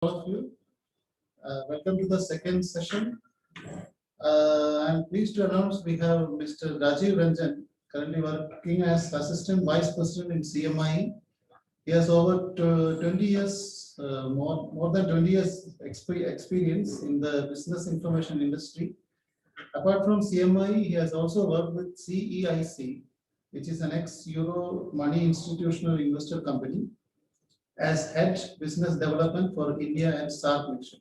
All of you. Welcome to the second session. I'm pleased to announce we have Mr. Rajiv Ranjan, currently working as Assistant Vice President in CMI. He has over 20 years, more than 20 years experience in the business information industry. Apart from CMI, he has also worked with CEIC, which is an ex-Euro money institutional investor company, as head business development for India and SAARC region.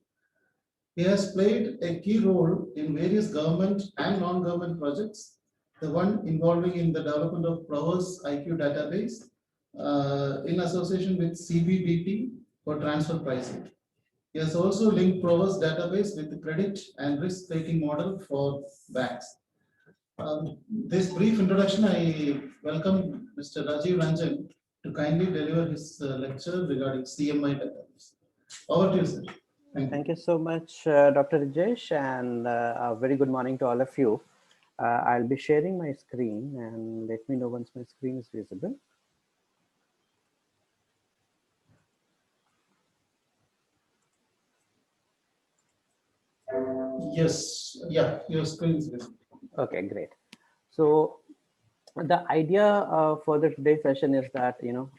He has played a key role in various government and non-government projects, the one involving in the development of Prover's IQ database in association with CBDT for transfer pricing. He has also linked Prover's database with the credit and risk taking model for banks. This brief introduction, I welcome Mr. Rajiv Ranjan to kindly deliver his lecture regarding CMI database. Over to you, sir. Thank you so much, Dr. Rajesh, and a very good morning to all of you. I'll be sharing my screen, and let me know once my screen is visible. Yes, yeah, your screen is visible. Okay, great. So the idea for the today's session is that, in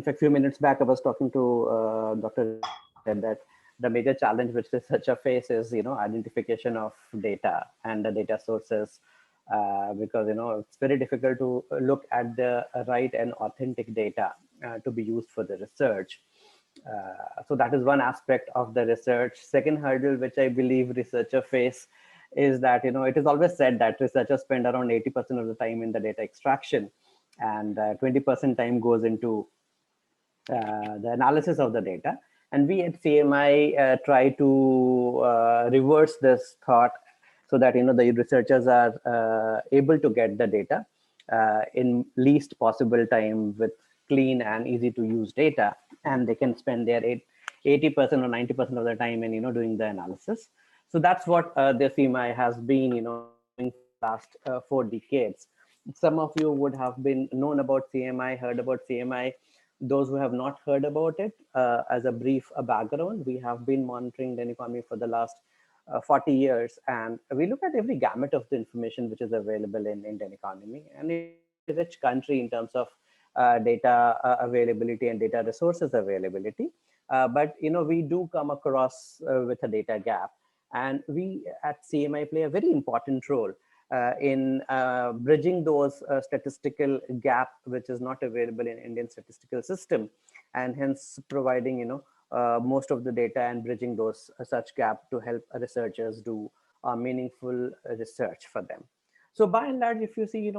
fact, a few minutes back, I was talking to Dr. said that the major challenge which researcher faces, identification of data and the data sources, because it's very difficult to look at the right and authentic data to be used for the research. So that is one aspect of the research. Second hurdle, which I believe researcher face, is that it is always said that researchers spend around 80% of the time in the data extraction, and 20% time goes into the analysis of the data. And we at CMI try to reverse this thought so that the researchers are able to get the data in least possible time with clean and easy to use data, and they can spend their 80% or 90% of the time in doing the analysis. So that's what the CMI has been doing for last 4 decades. Some of you would have been known about CMI, heard about CMI. Those who have not heard about it, as a brief background, we have been monitoring the economy for the last 40 years, and we look at every gamut of the information which is available in Indian economy, and it's a rich country in terms of data availability and data resources availability. But we do come across with a data gap, and we at CMI play a very important role in bridging those statistical gap which is not available in Indian statistical system, and hence providing most of the data and bridging those such gap to help researchers do meaningful research for them. So by and large, if you see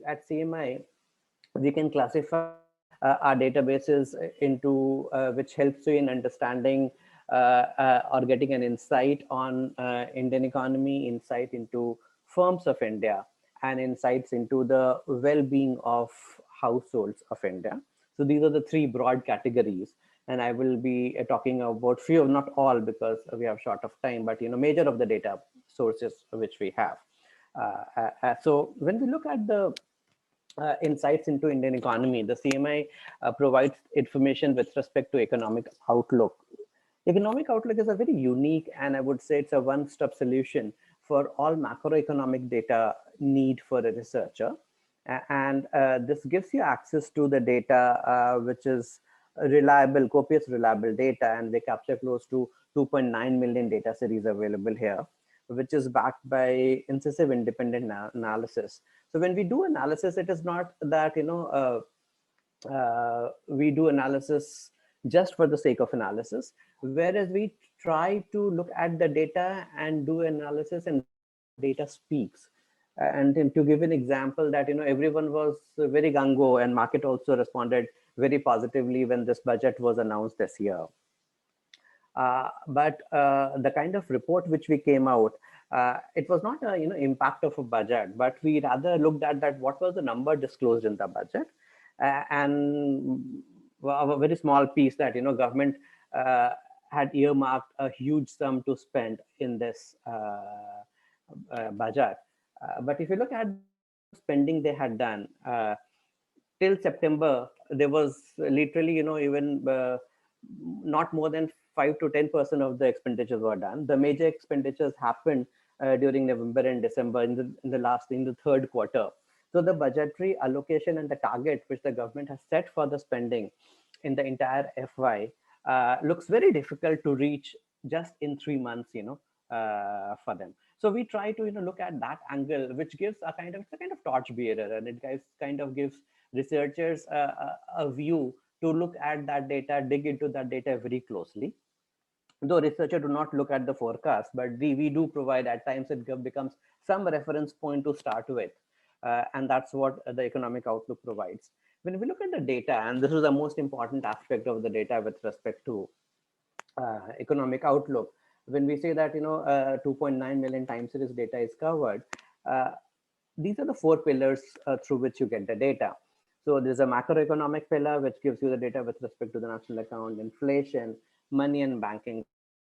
at CMI, we can classify our databases into which helps you in understanding or getting an insight on Indian economy, insight into firms of India, and insights into the well-being of households of India. So these are the 3 broad categories, and I will be talking about few, not all, because we have short of time, but major of the data sources which we have. So when we look at the insights into Indian economy, the CMI provides information with respect to economic outlook. Economic outlook is a very unique, and I would say it's a one-stop solution for all macroeconomic data need for a researcher. And this gives you access to the data, which is reliable, copious, reliable data, and they capture close to 2.9 million data series available here, which is backed by incisive independent analysis. So when we do analysis, it is not that we do analysis just for the sake of analysis, whereas we try to look at the data and do analysis, and data speaks. And to give an example that everyone was very gung-ho, and market also responded very positively when this budget was announced this year. But the kind of report which we came out, it was not a impact of a budget, but we rather looked at that what was the number disclosed in the budget, and a very small piece that government had earmarked a huge sum to spend in this budget. But if you look at spending they had done till September, there was literally even not more than 5 to 10% of the expenditures were done. The major expenditures happened during November and December in the third quarter. So the budgetary allocation and the target which the government has set for the spending in the entire FY looks very difficult to reach just in 3 months, for them. So we try to look at that angle, which gives it's a kind of torch bearer, and it kind of gives researchers a view to look at that data, dig into that data very closely. Though researchers do not look at the forecast, but we do provide, at times it becomes some reference point to start with. And that's what the economic outlook provides. When we look at the data, and this is the most important aspect of the data with respect to economic outlook, when we say that 2.9 million time series data is covered, these are the four pillars through which you get the data. So there's a macroeconomic pillar which gives you the data with respect to the national account, inflation, money and banking,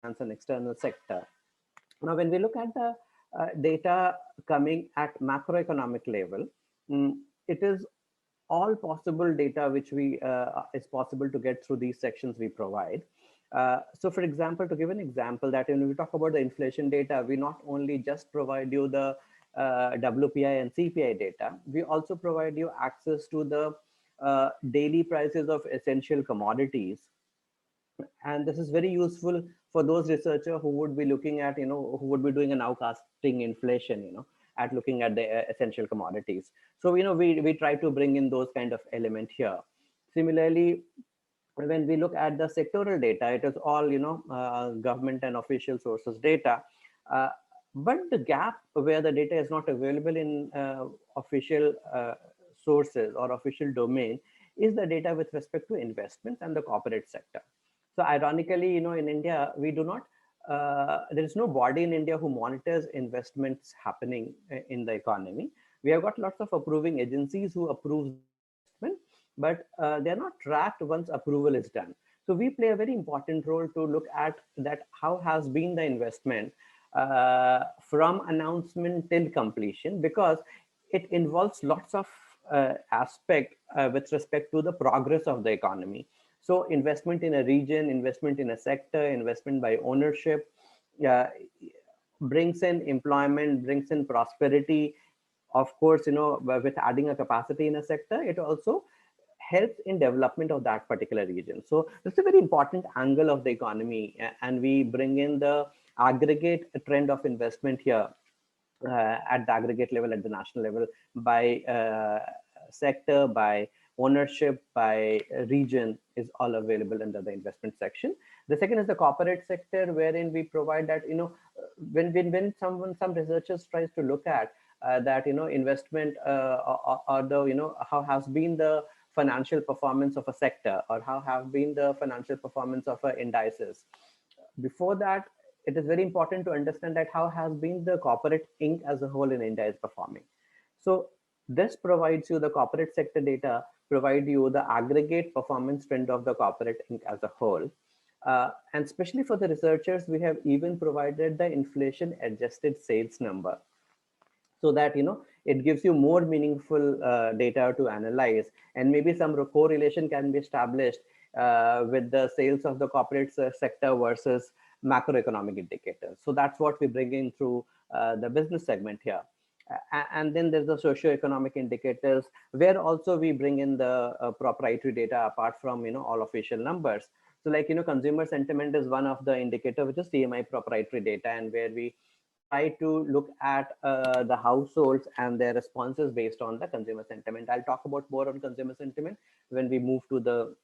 finance and external sector. Now, when we look at the data coming at macroeconomic level, it is all possible data which we is possible to get through these sections we provide. So for example, to give an example, that when we talk about the inflation data, we not only just provide you the WPI and CPI data, we also provide you access to the daily prices of essential commodities. And this is very useful for those researchers who would be looking at, who would be doing a nowcasting inflation, at looking at the essential commodities. So, we try to bring in those kind of element here. Similarly, when we look at the sectoral data, it is all, government and official sources data. But the gap where the data is not available in official sources or official domain is the data with respect to investments and the corporate sector. So ironically, in India, we do not, there is no body in India who monitors investments happening in the economy. We have got lots of approving agencies who approve investment, but they're not tracked once approval is done. So we play a very important role to look at that, how has been the investment from announcement till completion, because it involves lots of aspect with respect to the progress of the economy. So investment in a region, investment in a sector, investment by ownership brings in employment, brings in prosperity. Of course, with adding a capacity in a sector, it also helps in development of that particular region. So it's a very important angle of the economy, and we bring in the aggregate trend of investment here at the aggregate level, at the national level, by sector, by ownership, by region, is all available under the investment section. The second is the corporate sector, wherein we provide that, when some researchers tries to look at that, investment or the, how has been the financial performance of a sector, or how have been the financial performance of indices. Before that, it is very important to understand that how has been the corporate ink as a whole in India is performing. So this provides you the corporate sector data, provide you the aggregate performance trend of the corporate ink as a whole. And especially for the researchers, we have even provided the inflation adjusted sales number, so that it gives you more meaningful data to analyze, and maybe some correlation can be established with the sales of the corporate sector versus macroeconomic indicators. So that's what we bring in through the business segment here. And then there's the socio-economic indicators, where also we bring in the proprietary data apart from all official numbers. So like consumer sentiment is one of the indicator, which is CMI proprietary data, and where we try to look at the households and their responses based on the consumer sentiment. I'll talk about more on consumer sentiment when we move to the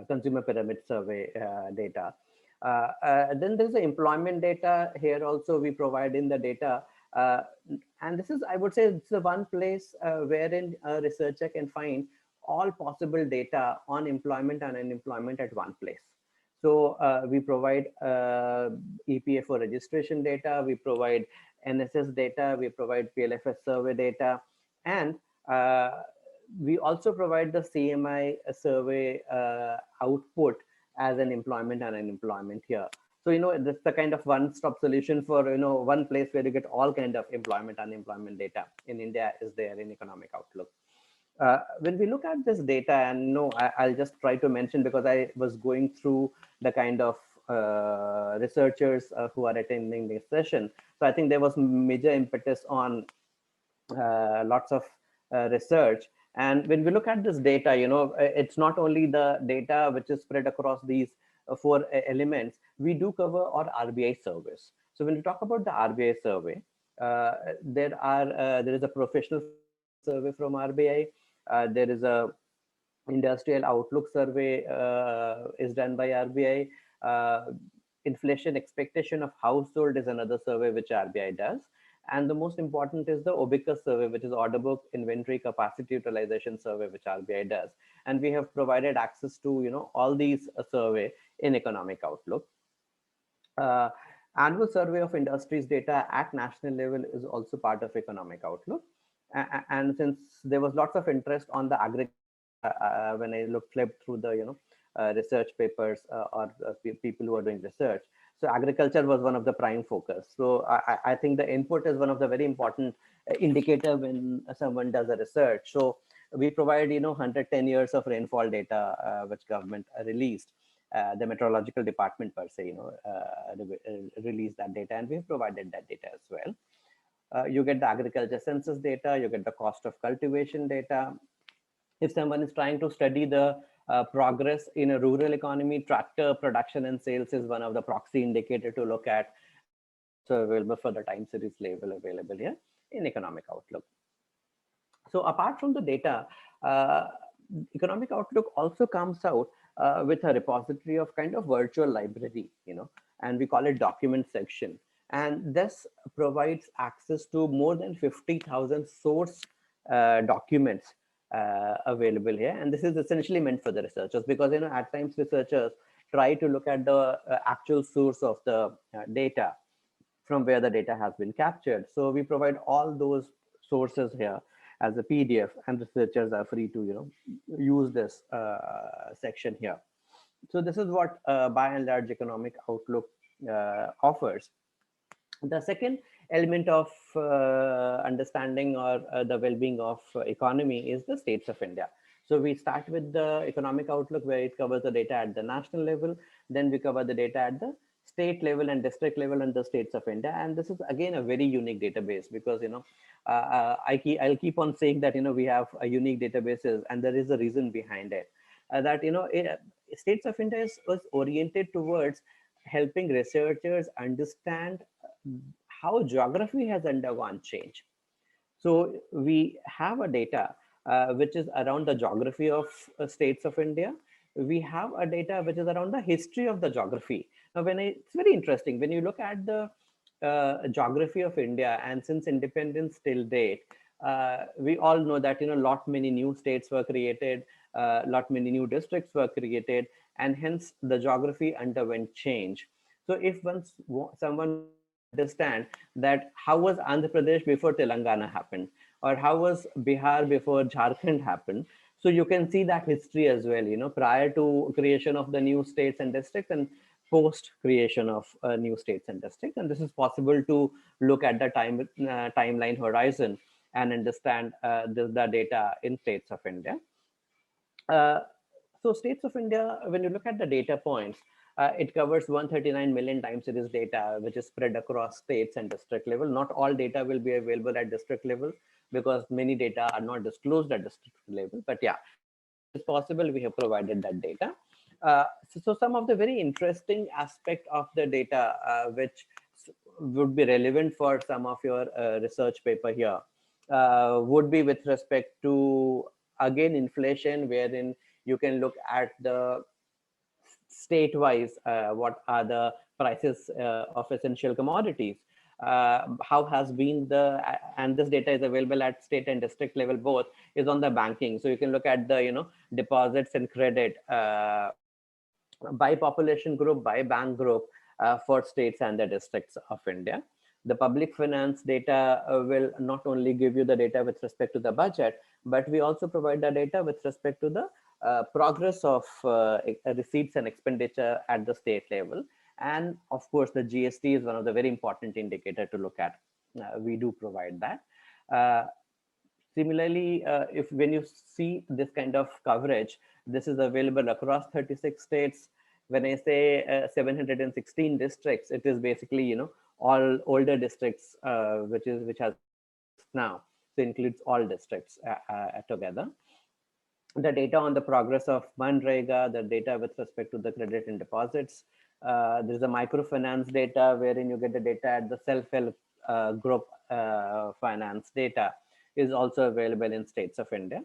consumer pyramid survey data. Then there's the employment data. Here also we provide in the data. And this is, I would say, it's the one place wherein a researcher can find all possible data on employment and unemployment at one place. So we provide EPFO registration data, we provide NSS data, we provide PLFS survey data, and we also provide the CMI survey output as an employment and unemployment here. So, this is the kind of one-stop solution for, one place where you get all kind of employment, unemployment data in India is there in economic outlook. When we look at this data, and no, I'll just try to mention because I was going through the kind of researchers who are attending this session. So I think there was major impetus on lots of research. And when we look at this data, it's not only the data which is spread across these four elements. We do cover our RBI service. So when we talk about the RBI survey, there is a professional survey from RBI. There is a industrial outlook survey is done by RBI. Inflation expectation of household is another survey which RBI does. And the most important is the OBICUS survey, which is order book inventory capacity utilization survey, which RBI does. And we have provided access to all these survey in Economic Outlook. Annual survey of industries data at national level is also part of Economic Outlook. And since there was lots of interest on the agriculture, when I flipped through the research papers or people who are doing research, so agriculture was one of the prime focus. So I think the input is one of the very important indicator when someone does a research. So we provide 110 years of rainfall data which government released. The meteorological department per se released that data, and we've provided that data as well. You get the agriculture census data, you get the cost of cultivation data. If someone is trying to study the progress in a rural economy, tractor production and sales is one of the proxy indicator to look at. So available for the time series label available here in Economic Outlook. So apart from the data, Economic Outlook also comes out with a repository of kind of virtual library, and we call it document section. And this provides access to more than 50,000 source documents available here. And this is essentially meant for the researchers because, at times researchers try to look at the actual source of the data from where the data has been captured. So we provide all those sources here as a PDF, and researchers are free to use this section here. So this is what by and large Economic Outlook offers. The second element of understanding or the well-being of economy is the states of India. So we start with the Economic Outlook where it covers the data at the national level. Then we cover the data at the state level and district level and the states of India. And this is again a very unique database because I'll keep on saying that we have a unique databases, and there is a reason behind it. That states of India was oriented towards helping researchers understand how geography has undergone change. So we have a data which is around the geography of states of India. We have a data which is around the history of the geography. Now, it's very interesting when you look at the geography of India, and since independence till date, we all know that lot many new states were created, lot many new districts were created, and hence the geography underwent change. So if someone understand that how was Andhra Pradesh before Telangana happened, or how was Bihar before Jharkhand happened, so you can see that history as well, prior to creation of the new states and districts and post creation of new states and districts. And this is possible to look at the timeline horizon and understand the data in states of India. So states of India, when you look at the data points, it covers 139 million time series data, which is spread across states and district level. Not all data will be available at district level because many data are not disclosed at district level. But yeah, it's possible we have provided that data. So some of the very interesting aspect of the data, which would be relevant for some of your research paper here, would be with respect to, again, inflation, wherein you can look at the state-wise, what are the prices of essential commodities, how has been and this data is available at state and district level both, is on the banking. So you can look at the deposits and credit by population group, by bank group, for states and the districts of India. The public finance data will not only give you the data with respect to the budget, but we also provide the data with respect to the progress of receipts and expenditure at the state level. And of course, the GST is one of the very important indicator to look at. We do provide that. Similarly, if when you see this kind of coverage, this is available across 36 states. When I say 716 districts, it is basically, all older districts, which has now. So includes all districts together. The data on the progress of Manrega, the data with respect to the credit and deposits. There's a microfinance data wherein you get the data at the self-help group finance data is also available in states of India.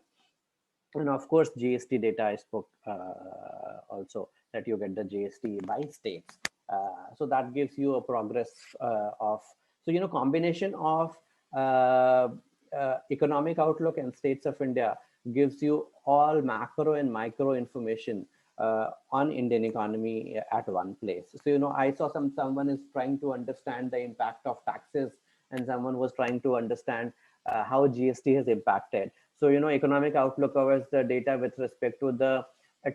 And of course, GST data I spoke also, that you get the GST by states. So that gives you a progress of, so, combination of economic outlook and states of India gives you all macro and micro information on Indian economy at one place. So, I saw someone is trying to understand the impact of taxes, and someone was trying to understand how GST has impacted. So, economic outlook covers the data with respect to the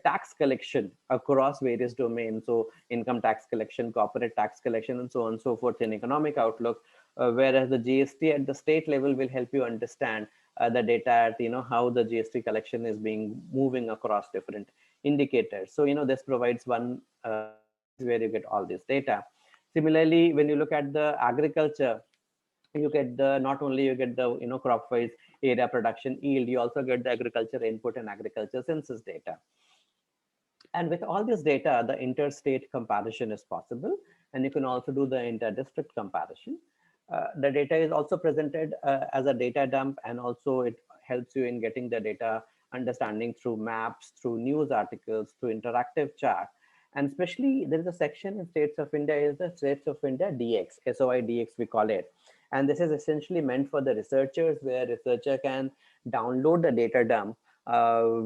tax collection across various domains. So income tax collection, corporate tax collection, and so on and so forth in economic outlook. Whereas the GST at the state level will help you understand the data at, how the GST collection is being moving across different indicators. So, this provides one where you get all this data. Similarly, when you look at the agriculture, you get the, not only you get the, crop wise area production yield, you also get the agriculture input and agriculture census data. And with all this data, the interstate comparison is possible, and you can also do the inter-district comparison. The data is also presented as a data dump, and also it helps you in getting the data understanding through maps, through news articles, through interactive chat. And especially there is a section in States of India, is the States of India DX, SOI DX we call it. And this is essentially meant for the researchers, where researcher can download the data dump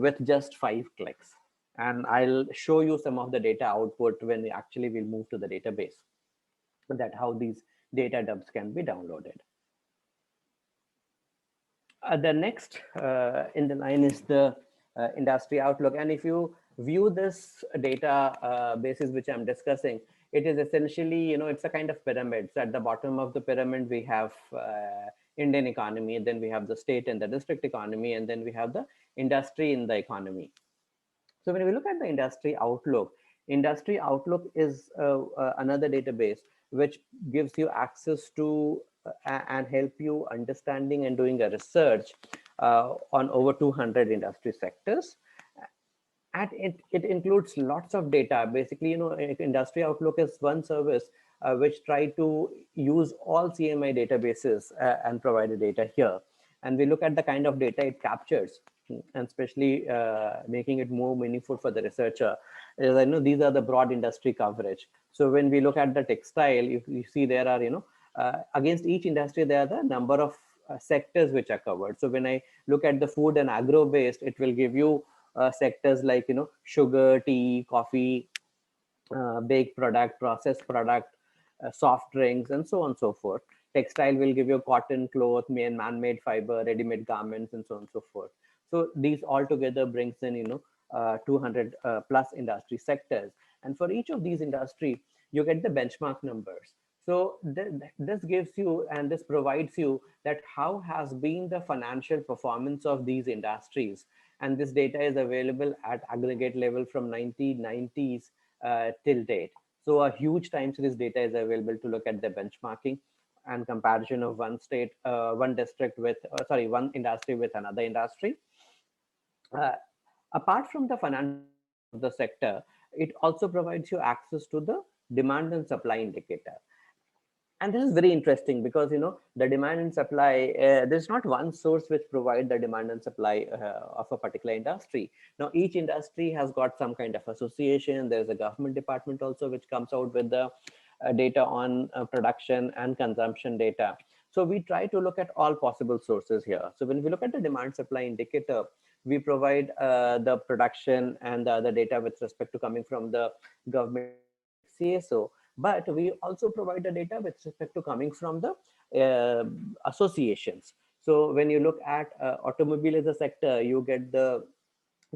with just 5 clicks. And I'll show you some of the data output when we actually will move to the database, that how these data dumps can be downloaded. The next in the line is the industry outlook. And if you view this data basis which I'm discussing, it is essentially, it's a kind of pyramid. So at the bottom of the pyramid, we have Indian economy, then we have the state and the district economy, and then we have the industry in the economy. So when we look at the industry outlook is another database which gives you access to and help you understanding and doing a research on over 200 industry sectors. And it includes lots of data. Basically, industry outlook is one service which try to use all CMI databases and provide the data here. And we look at the kind of data it captures, and especially making it more meaningful for the researcher. As I know, these are the broad industry coverage. So when we look at the textile, you see there are, against each industry, there are the number of sectors which are covered. So when I look at the food and agro based, it will give you sectors like, sugar, tea, coffee, baked product, processed product, soft drinks, and so on and so forth. Textile will give you cotton, cloth, man-made fiber, ready-made garments, and so on and so forth. So these all together brings in, 200 plus industry sectors. And for each of these industry, you get the benchmark numbers. So this gives you, and this provides you, that how has been the financial performance of these industries. And this data is available at aggregate level from 1990s till date. So a huge time series data is available to look at the benchmarking and comparison of one state, one district with, one industry with another industry. Apart from the financial of the sector, it also provides you access to the demand and supply indicator. And this is very interesting because, the demand and supply, there's not one source which provide the demand and supply of a particular industry. Now, each industry has got some kind of association. There's a government department also which comes out with the data on production and consumption data. So we try to look at all possible sources here. So when we look at the demand supply indicator, we provide the production and the other data with respect to coming from the government CSO. But we also provide the data with respect to coming from the associations. So when you look at automobile as a sector, you get the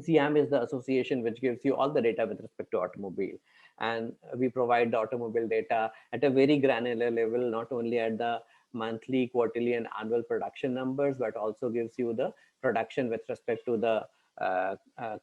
SIAM is the association which gives you all the data with respect to automobile. And we provide the automobile data at a very granular level, not only at the monthly, quarterly, and annual production numbers, but also gives you the production with respect to the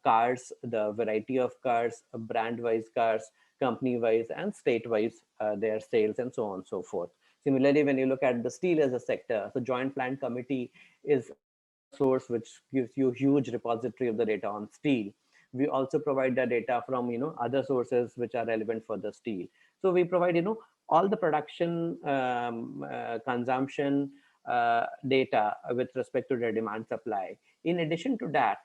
cars, the variety of cars, brand-wise cars, company-wise, and state-wise their sales, and so on and so forth. Similarly, when you look at the steel as a sector, so Joint Plant Committee is a source which gives you huge repository of the data on steel. We also provide the data from other sources which are relevant for the steel. So we provide all the production, consumption data with respect to the demand supply. In addition to that,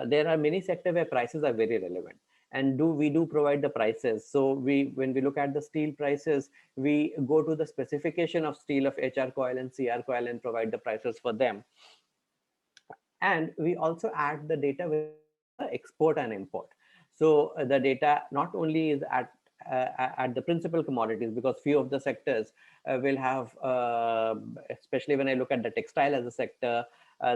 there are many sectors where prices are very relevant, and we do provide the prices. So when we look at the steel prices, we go to the specification of steel of HR coil and CR coil and provide the prices for them. And we also add the data with export and import. So the data not only is at the principal commodities, because few of the sectors will have, especially when I look at the textile as a sector,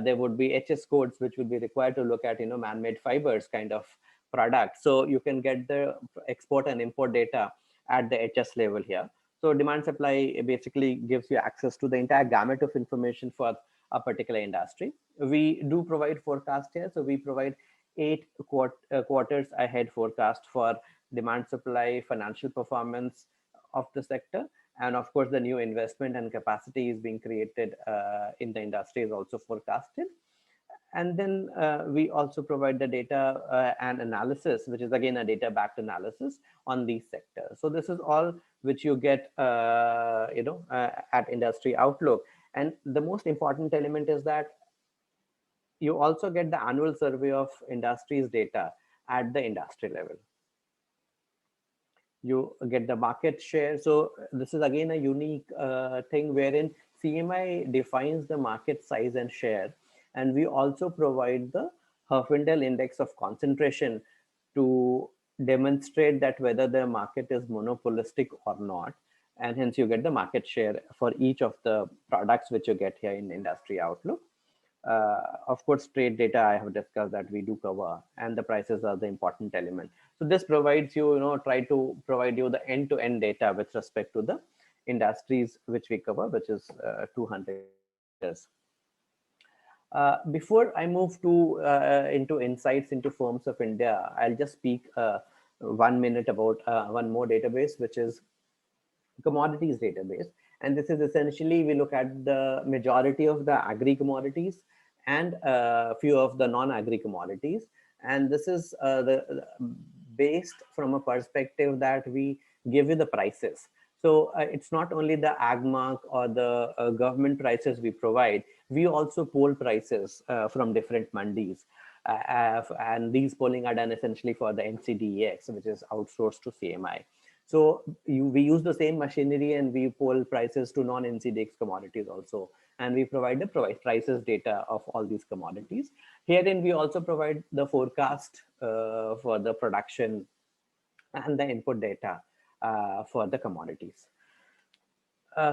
there would be HS codes which would be required to look at man-made fibers kind of product. So you can get the export and import data at the HS level here. So demand supply basically gives you access to the entire gamut of information for a particular industry. We do provide forecast here. So we provide 8 quarters ahead forecast for demand supply, financial performance of the sector. And of course, the new investment and capacity is being created in the industry is also forecasted. And then we also provide the data and analysis, which is again a data-backed analysis on these sectors. So this is all which you get, at Industry Outlook. And the most important element is that you also get the annual survey of industries data at the industry level. You get the market share. So this is again a unique thing wherein CMI defines the market size and share. And we also provide the Herfindahl index of concentration to demonstrate that whether the market is monopolistic or not. And hence you get the market share for each of the products which you get here in Industry Outlook. Of course, trade data I have discussed that we do cover, and the prices are the important element. So this provides you, try to provide you the end-to-end data with respect to the industries which we cover, which is 200 years. Before I move to into insights into firms of India, I'll just speak 1 minute about one more database, which is commodities database. And this is essentially, we look at the majority of the agri commodities and a few of the non-agri commodities. And this is based from a perspective that we give you the prices. So it's not only the AgMark or the government prices we provide, we also poll prices from different mandis. And these polling are done essentially for the NCDEX, which is outsourced to CMI. So we use the same machinery and we poll prices to non-NCDEX commodities also. And we provide the prices data of all these commodities. Herein, we also provide the forecast for the production and the input data for the commodities.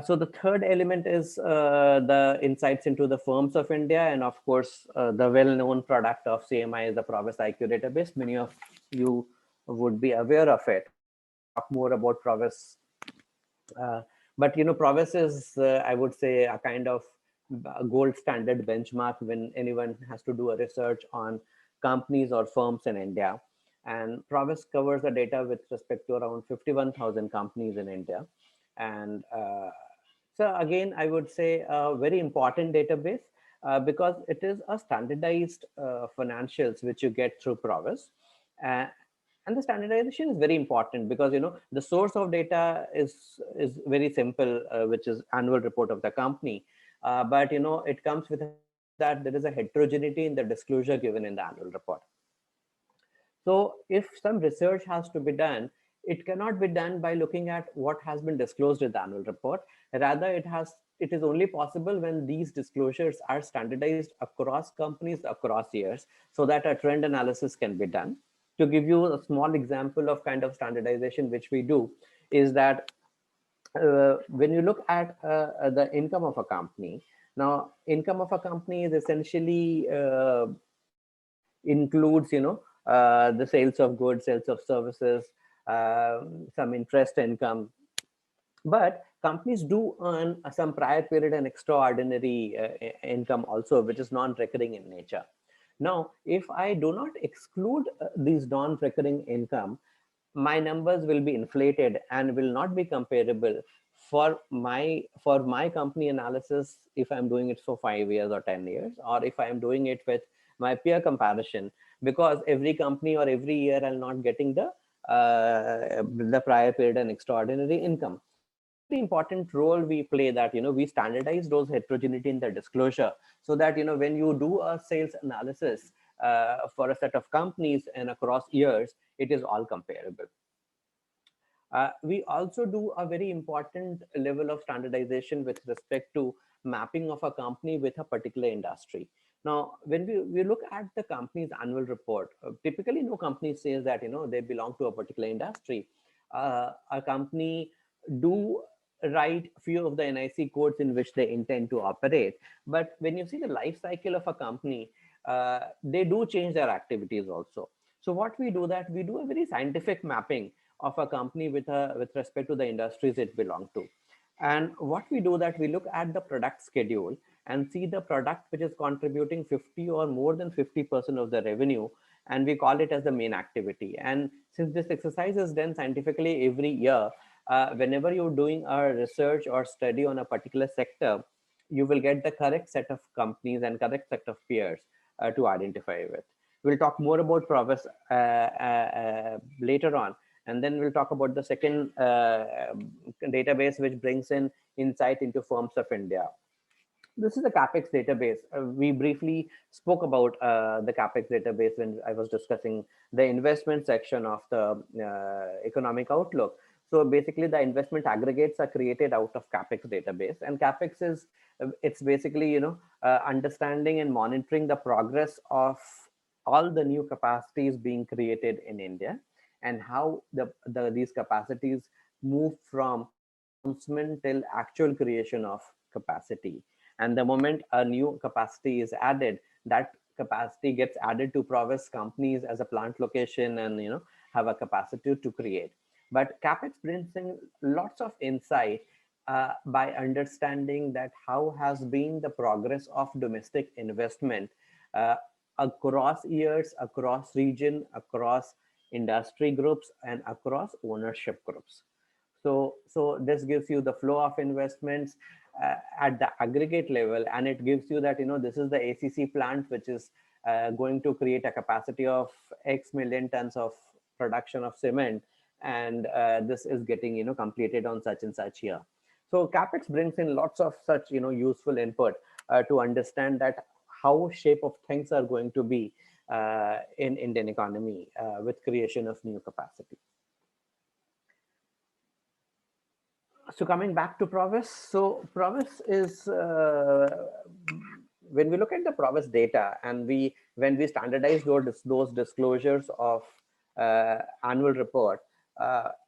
So the third element is the insights into the firms of India. And of course, the well-known product of CMI is the Provis IQ database. Many of you would be aware of it. Talk more about Provis. But Provis is, I would say, a kind of gold standard benchmark when anyone has to do a research on companies or firms in India. And Provis covers the data with respect to around 51,000 companies in India. And so again, I would say a very important database because it is a standardized financials which you get through Provis. And the standardization is very important because the source of data is very simple, which is annual report of the company. But it comes with that there is a heterogeneity in the disclosure given in the annual report. So if some research has to be done, it cannot be done by looking at what has been disclosed in the annual report. Rather, it is only possible when these disclosures are standardized across companies, across years, so that a trend analysis can be done. To give you a small example of kind of standardization which we do is that when you look at the income of a company, now income of a company is essentially includes the sales of goods, sales of services, some interest income, But companies do earn some prior period and extraordinary income also, which is non-recurring in nature. Now, if I do not exclude these non-recurring income, my numbers will be inflated and will not be comparable for my company analysis if I'm doing it for 5 years or 10 years, or if I'm doing it with my peer comparison, because every company or every year I'm not getting the prior period and extraordinary income. Very important role we play that we standardize those heterogeneity in the disclosure, so that when you do a sales analysis for a set of companies and across years, it is all comparable. We also do a very important level of standardization with respect to mapping of a company with a particular industry. Now, when we look at the company's annual report, typically no company says that they belong to a particular industry. A company do write few of the NIC codes in which they intend to operate, but when you see the life cycle of a company, they do change their activities also. So what we do, that we do a very scientific mapping of a company with respect to the industries it belong to. And what we do, that we look at the product schedule and see the product which is contributing 50 or more than 50% of the revenue, and we call it as the main activity. And since this exercise is done scientifically every year, whenever you're doing a research or study on a particular sector, you will get the correct set of companies and correct set of peers to identify with. We'll talk more about Provis later on, and then we'll talk about the second database, which brings in insight into firms of India. This is a CAPEX database. We briefly spoke about the CAPEX database when I was discussing the investment section of the economic outlook. So basically, the investment aggregates are created out of CAPEX database, and CAPEX is it's basically understanding and monitoring the progress of all the new capacities being created in India, and how these capacities move from announcement till actual creation of capacity. And the moment a new capacity is added, that capacity gets added to Provis companies as a plant location, and have a capacity to create. But CAPEX brings in lots of insight by understanding that how has been the progress of domestic investment across years, across region, across industry groups, and across ownership groups. So this gives you the flow of investments at the aggregate level, and it gives you that this is the ACC plant which is going to create a capacity of X million tons of production of cement, and this is getting completed on such and such year. So CAPEX brings in lots of such useful input to understand that how shape of things are going to be in Indian economy with creation of new capacity. So coming back to Provis, so Provis is when we look at the Provis data, and when we standardize those disclosures of annual report,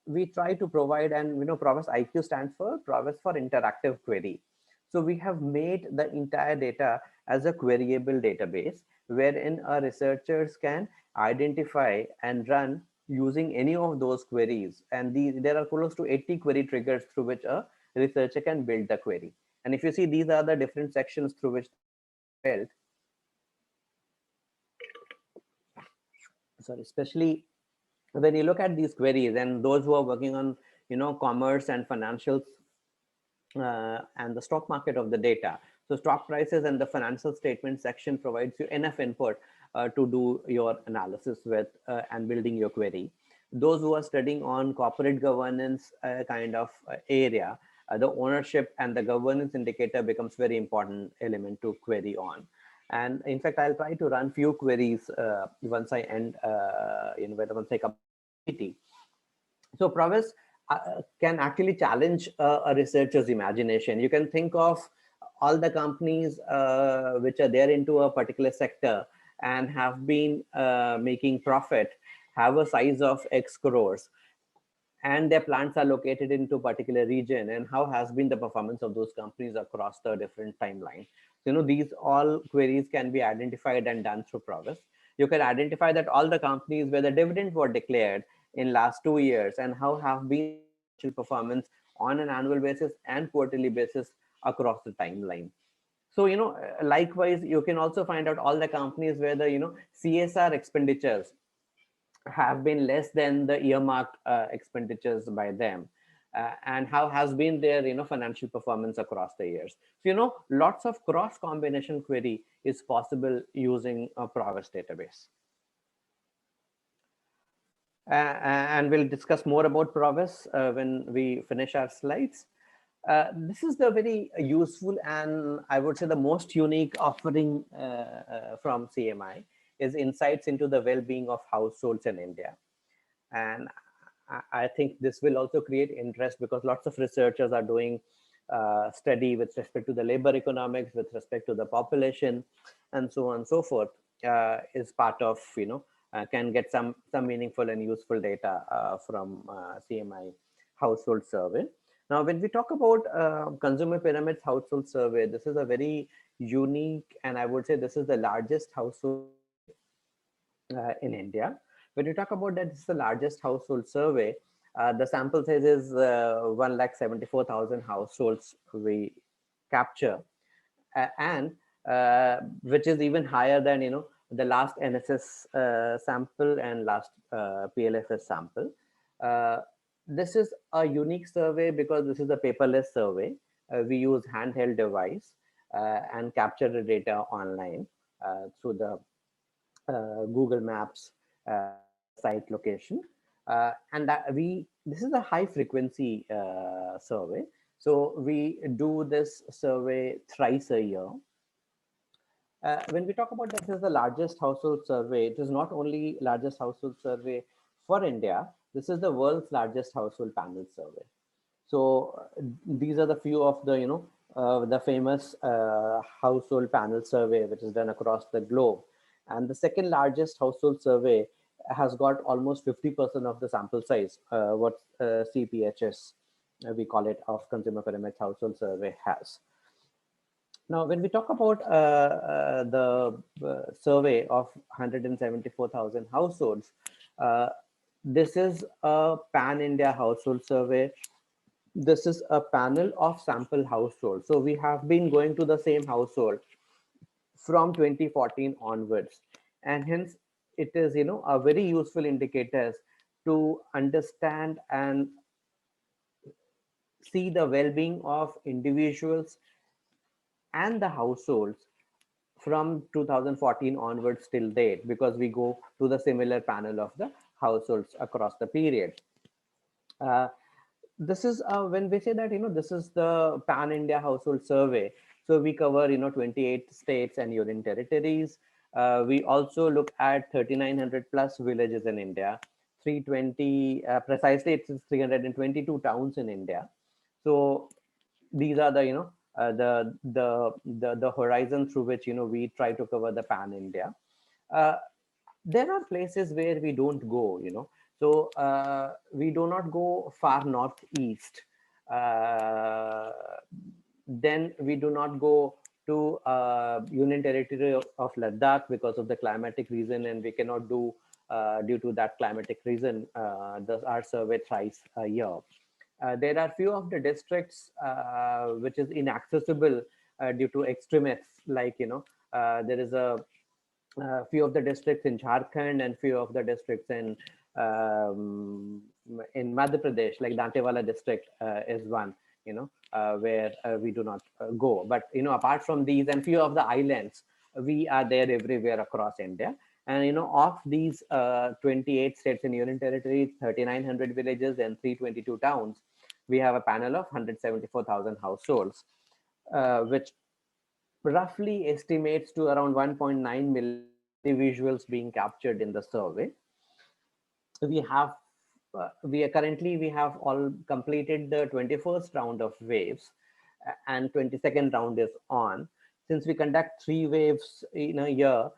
we try to provide, and Provis IQ stands for Provis for interactive query. So we have made the entire data as a queryable database, wherein our researchers can identify and run using any of those queries. And there are close to 80 query triggers through which a researcher can build the query. And if you see, these are the different sections through which built. Sorry, especially when you look at these queries, and those who are working on commerce and financials and the stock market of the data. So stock prices and the financial statement section provides you enough input to do your analysis with and building your query. Those who are studying on corporate governance kind of area, the ownership and the governance indicator becomes very important element to query on. And in fact, I'll try to run few queries once I end, once I complete. So Provis can actually challenge a researcher's imagination. You can think of all the companies which are there into a particular sector and have been making profit, have a size of X crores, and their plants are located into a particular region, and how has been the performance of those companies across the different timelines. These all queries can be identified and done through Provis. You can identify that all the companies where the dividends were declared in last 2 years, and how have been performance on an annual basis and quarterly basis across the timeline. So, likewise, you can also find out all the companies where the, CSR expenditures have been less than the earmarked expenditures by them, and how has been their, financial performance across the years. So, lots of cross combination query is possible using a Provis database. And we'll discuss more about Provis when we finish our slides. This is the very useful and I would say the most unique offering from CMI is insights into the well-being of households in India. And I think this will also create interest because lots of researchers are doing study with respect to the labor economics, with respect to the population, and so on and so forth, is part of, can get some meaningful and useful data from CMI household survey. Now, when we talk about consumer pyramids household survey, this is a very unique, and I would say this is the largest household in India. When you talk about that, this is the largest household survey. The sample size is 1,74,000 households we capture, and which is even higher than the last NSS sample and last PLFS sample. This is a unique survey because this is a paperless survey. We use handheld device and capture the data online through the Google Maps site location, and this is a high frequency survey. So we do this survey thrice a year. When we talk about this is the largest household survey, it is not only largest household survey for India. This is the world's largest household panel survey. So these are the few of the the famous household panel survey which is done across the globe. And the second largest household survey has got almost 50% of the sample size, what CPHS, we call it, of Consumer Pyramids Household Survey has. Now, when we talk about the survey of 174,000 households, this is a pan-India household survey. This is a panel of sample households. So we have been going to the same household from 2014 onwards, and hence it is a very useful indicators to understand and see the well-being of individuals and the households from 2014 onwards till date, because we go to the similar panel of the households across the period. This is when we say that this is the pan India household survey, so we cover 28 states and union territories. We also look at 3,900 plus villages in India, 320 precisely it's 322 towns in India. So these are the the horizon through which we try to cover the pan India. There are places where we don't go, so we do not go far northeast. Then we do not go to Union Territory of Ladakh because of the climatic reason, and we cannot do due to that climatic reason our survey thrice a year. There are few of the districts which is inaccessible due to extremists, like there is a few of the districts in Jharkhand and few of the districts in Madhya Pradesh, like Dantewala district is one, where we do not go. But apart from these and few of the islands, we are there everywhere across India. And of these 28 states and union territories, 3,900 villages and 322 towns, we have a panel of 174,000 households, which roughly estimates to around 1.9 million individuals being captured in the survey. We have we have all completed the 21st round of waves, and 22nd round is on. Since we conduct 3 waves in a year,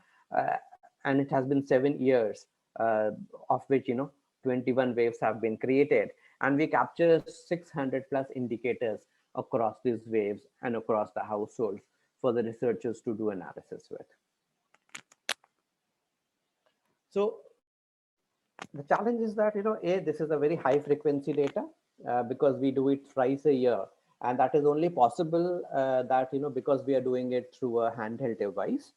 and it has been 7 years, of which 21 waves have been created, and we capture 600 plus indicators across these waves and across the households for the researchers to do analysis with. So the challenge is that this is a very high frequency data, because we do it thrice a year. And that is only possible that, because we are doing it through a handheld device.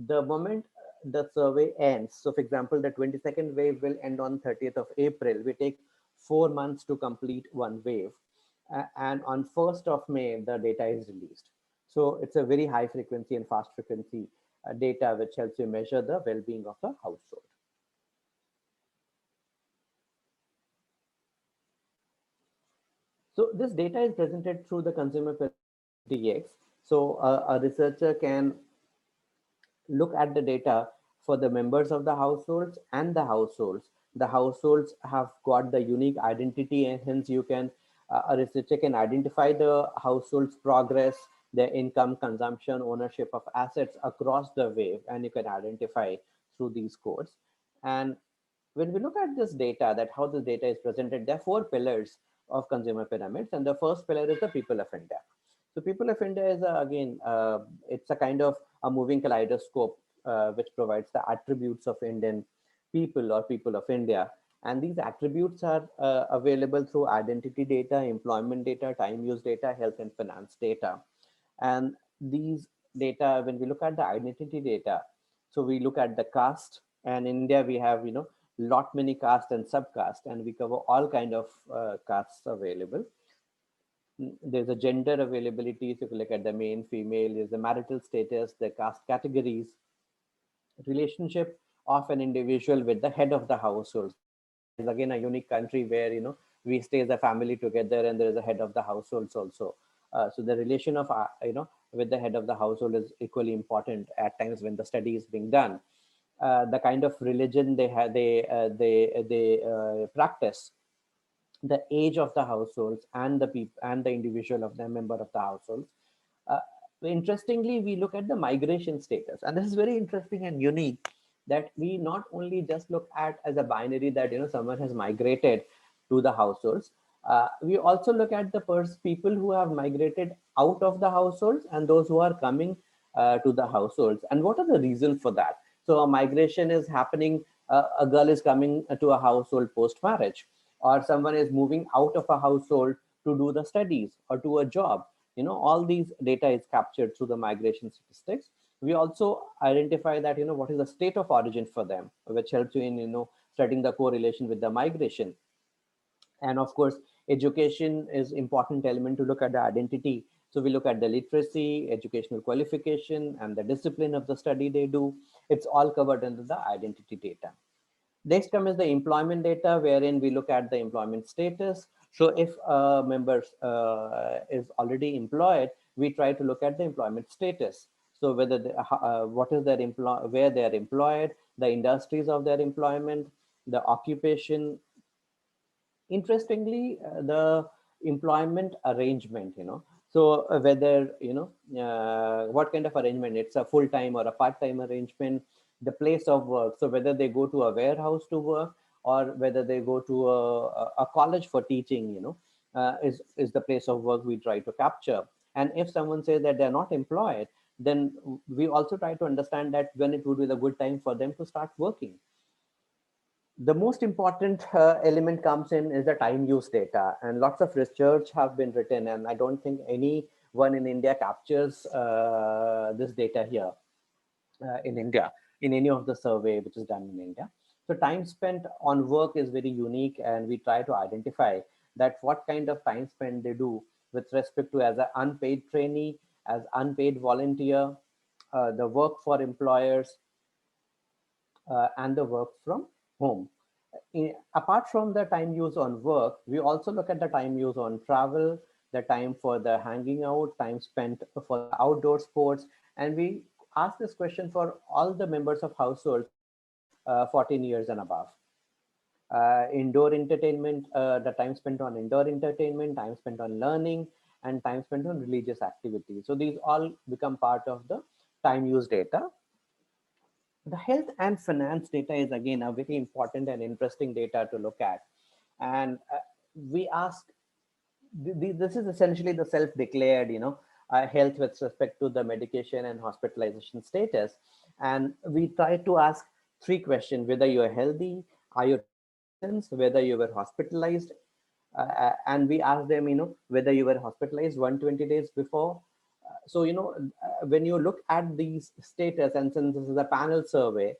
The moment the survey ends, so for example, the 22nd wave will end on 30th of April. We take 4 months to complete one wave. And on 1st of May, the data is released. So it's a very high frequency and fast frequency data, which helps you measure the well-being of the household. So this data is presented through the consumer DX. So a researcher can look at the data for the members of the households and the households. The households have got the unique identity, and hence you can, a researcher can identify the household's progress, their income, consumption, ownership of assets across the wave, and you can identify through these codes. And when we look at this data, that how the data is presented, there are four pillars of consumer pyramids, and the first pillar is the people of India. So people of India is again, it's a kind of a moving kaleidoscope which provides the attributes of Indian people or people of India. And these attributes are available through identity data, employment data, time use data, health and finance data. And these data, when we look at the identity data, so we look at the caste, and in India we have, lot many caste and subcaste, and we cover all kind of castes available. There's a gender availability. So if you look at the male, female, there's the marital status, the caste categories, relationship of an individual with the head of the household. India is again a unique country where, we stay as a family together, and there is a head of the households also. So the relation of, with the head of the household is equally important at times when the study is being done. The kind of religion they have, they practice, the age of the households, and the people and the individual of the member of the households. Uh, Interestingly, we look at the migration status, and this is very interesting and unique, that we not only just look at as a binary that, someone has migrated to the households. We also look at the people who have migrated out of the households and those who are coming to the households, and what are the reasons for that. So a migration is happening, a girl is coming to a household post marriage, or someone is moving out of a household to do the studies or to a job. All these data is captured through the migration statistics. We also identify that, what is the state of origin for them, which helps you in, studying the correlation with the migration. And of course, education is important element to look at the identity. So we look at the literacy, educational qualification, and the discipline of the study they do. It's all covered under the identity data. Next comes the employment data, wherein we look at the employment status. So if a member is already employed, we try to look at the employment status. So whether what is their where they are employed, the industries of their employment, the occupation. Interestingly, the employment arrangement. So whether, what kind of arrangement, it's a full-time or a part-time arrangement, the place of work, so whether they go to a warehouse to work or whether they go to a college for teaching, is the place of work we try to capture. And if someone says that they're not employed, then we also try to understand that when it would be the good time for them to start working. The most important element comes in is the time use data, and lots of research have been written, and I don't think anyone in India captures this data here in India in any of the survey which is done in India. So time spent on work is very unique, and we try to identify that what kind of time spent they do with respect to as an unpaid trainee, as unpaid volunteer, the work for employers, and the work from home. Apart from the time use on work, we also look at the time use on travel, the time for the hanging out, time spent for outdoor sports. And we ask this question for all the members of households 14 years and above. Indoor entertainment, the time spent on indoor entertainment, time spent on learning, and time spent on religious activities. So these all become part of the time use data. The health and finance data is again a very important and interesting data to look at. And we ask, this is essentially the self-declared, health with respect to the medication and hospitalization status. And we try to ask three questions: whether you're healthy, are you whether you were hospitalized, and we ask them, whether you were hospitalized 120 days before. So, when you look at these status, and since this is a panel survey,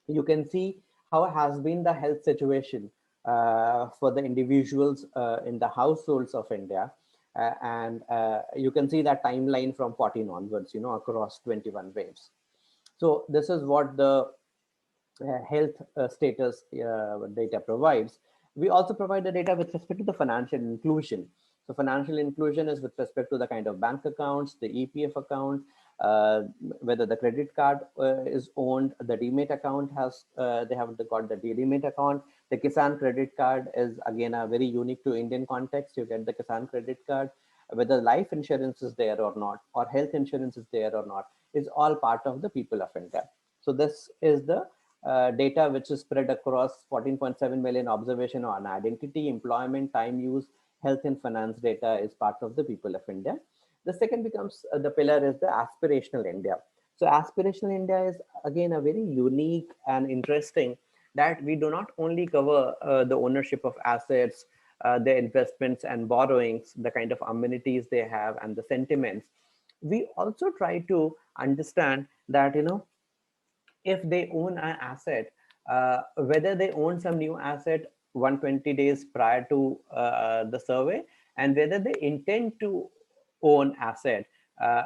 you can see how has been the health situation for the individuals in the households of India. And you can see that timeline from 14 onwards, across 21 waves. So this is what the health status data provides. We also provide the data with respect to the financial inclusion. So financial inclusion is with respect to the kind of bank accounts, the EPF account, uh, whether the credit card is owned, the demat account has, they have got the demat account. The Kisan credit card is again a very unique to Indian context. You get the Kisan credit card, whether life insurance is there or not, or health insurance is there or not, is all part of the people of India. So this is the data which is spread across 14.7 million observation on identity, employment, time use, health and finance data is part of the people of India. The second becomes the pillar is the aspirational India. So aspirational India is again a very unique and interesting, that we do not only cover the ownership of assets, their investments and borrowings, the kind of amenities they have and the sentiments. We also try to understand that, if they own an asset, whether they own some new asset 120 days prior to the survey, and whether they intend to own asset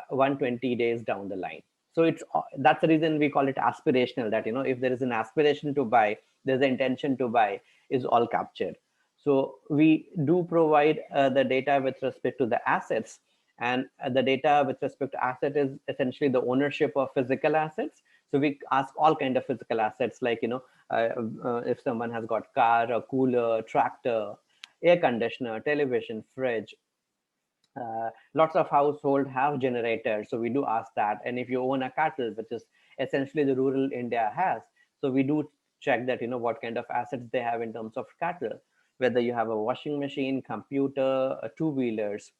120 days down the line. So that's the reason we call it aspirational, that, if there is an aspiration to buy, there's an intention to buy, is all captured. So we do provide the data with respect to the assets, and the data with respect to asset is essentially the ownership of physical assets. So we ask all kind of physical assets, like, if someone has got car, a cooler, tractor, air conditioner, television, fridge. Lots of household have generators, so we do ask that. And if you own a cattle, which is essentially the rural India has, so we do check that, what kind of assets they have in terms of cattle, whether you have a washing machine, computer, two-wheelers.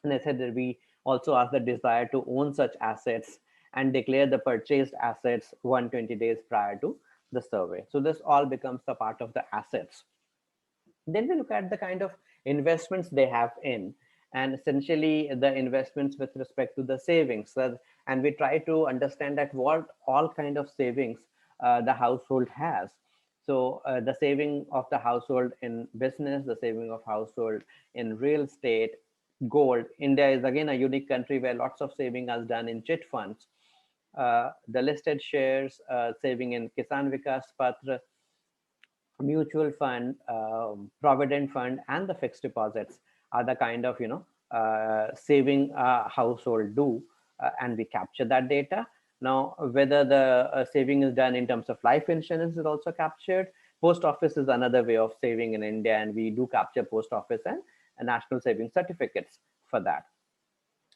And I said that we also ask the desire to own such assets and declare the purchased assets 120 days prior to the survey. So this all becomes the part of the assets. Then we look at the kind of investments they have in, and essentially the investments with respect to the savings. And we try to understand that what all kind of savings the household has. So the saving of the household in business, the saving of household in real estate, gold. India is again a unique country where lots of saving is done in chit funds. The listed shares, saving in Kisan Vikas Patra, mutual fund, provident fund, and the fixed deposits are the kind of, saving household do, and we capture that data. Now, whether the saving is done in terms of life insurance is also captured. Post office is another way of saving in India, and we do capture post office and national saving certificates for that.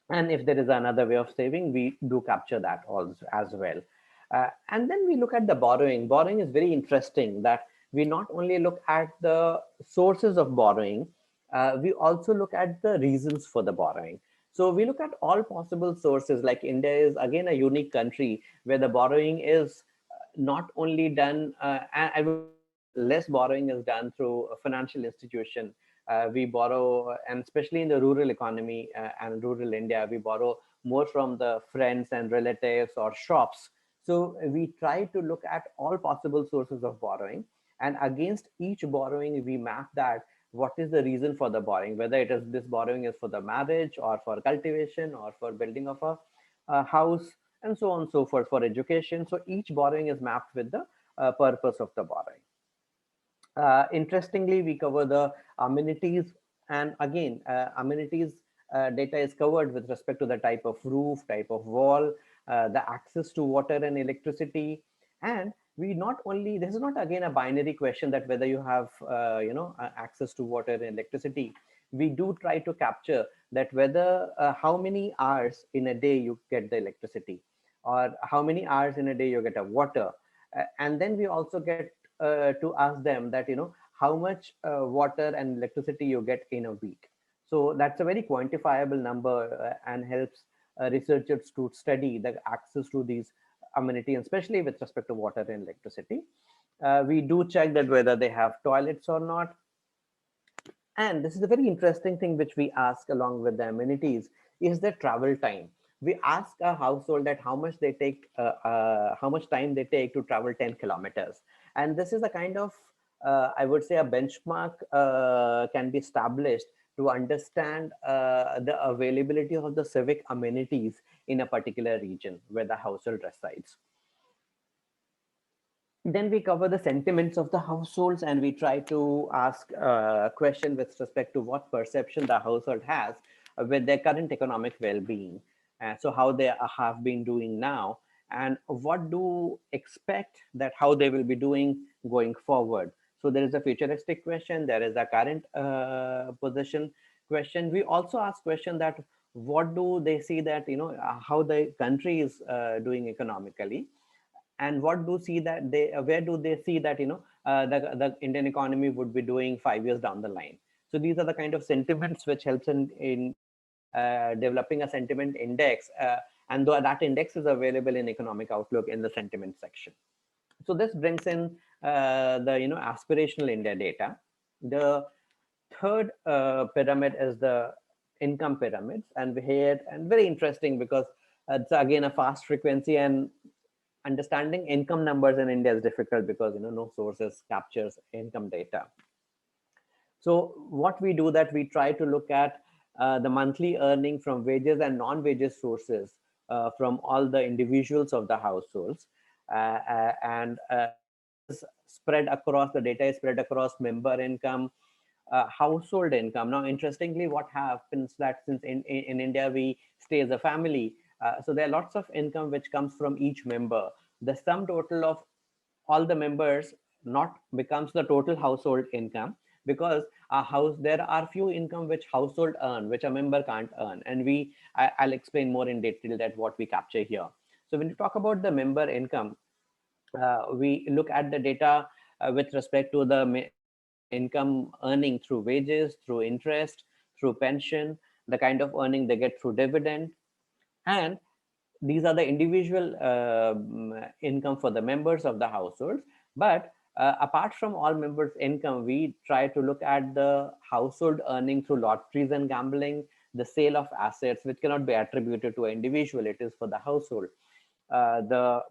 And if there is another way of saving, we do capture that also as well. And then we look at the borrowing. Borrowing is very interesting, that we not only look at the sources of borrowing, we also look at the reasons for the borrowing. So we look at all possible sources. Like India is again a unique country where the borrowing is not only done, I would less borrowing is done through a financial institution. We borrow, and especially in the rural economy and rural India, we borrow more from the friends and relatives or shops. So we try to look at all possible sources of borrowing, and against each borrowing we map that what is the reason for the borrowing, whether it is this borrowing is for the marriage or for cultivation or for building of a house, and so on and so forth, for education. So each borrowing is mapped with the purpose of the borrowing. Interestingly, we cover the amenities, and again, amenities data is covered with respect to the type of roof, type of wall, the access to water and electricity. And we not only, this is not again a binary question that whether you have, access to water and electricity. We do try to capture that whether how many hours in a day you get the electricity, or how many hours in a day you get a water. And then we also get to ask them that, how much water and electricity you get in a week. So that's a very quantifiable number, and helps researchers to study the access to these amenities, especially with respect to water and electricity. We do check that whether they have toilets or not. And this is a very interesting thing which we ask along with the amenities is the travel time. We ask a household that how much they take, how much time they take to travel 10 kilometers. And this is a kind of, I would say, a benchmark can be established to understand the availability of the civic amenities in a particular region where the household resides. Then we cover the sentiments of the households, and we try to ask a question with respect to what perception the household has with their current economic well-being. So how they have been doing now, and what do expect that how they will be doing going forward. So there is a futuristic question, there is a current position question. We also ask question that what do they see that, how the country is doing economically, and what do see that they where do they see that the Indian economy would be doing 5 years down the line. So these are the kind of sentiments which helps in developing a sentiment index, and though that index is available in economic outlook in the sentiment section. So this brings in the aspirational India data. The third pyramid is the income pyramids, and here, and very interesting because it's again a fast frequency, and understanding income numbers in India is difficult because no sources captures income data. So what we do that we try to look at the monthly earning from wages and non-wages sources from all the individuals of the households, and spread across, the data is spread across member income, household income. Now, interestingly, what happens that since in India we stay as a family, so there are lots of income which comes from each member. The sum total of all the members not becomes the total household income, because a house, there are few income which household earn which a member can't earn, and I'll explain more in detail that what we capture here. So when you talk about the member income, we look at the data with respect to the income earning through wages, through interest, through pension, the kind of earning they get through dividend. And these are the individual income for the members of the household. But apart from all members income, we try to look at the household earning through lotteries and gambling, the sale of assets which cannot be attributed to an individual, it is for the household. The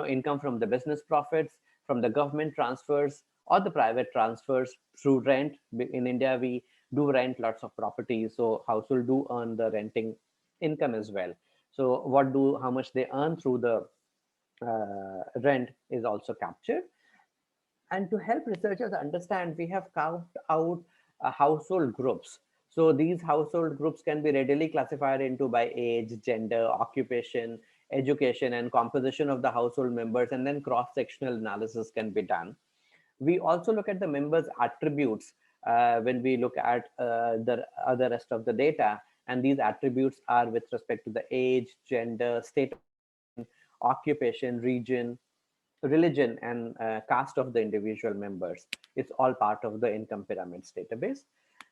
income from the business profits, from the government transfers or the private transfers, through rent. In India we do rent lots of properties, so household do earn the renting income as well. So how much they earn through the rent is also captured. And to help researchers understand, we have carved out household groups. So these household groups can be readily classified into by age, gender, occupation, education, and composition of the household members, and then cross-sectional analysis can be done. We also look at the members' attributes when we look at the other rest of the data, and these attributes are with respect to the age, gender, state, occupation, region, religion, and caste of the individual members. It's all part of the income pyramids database.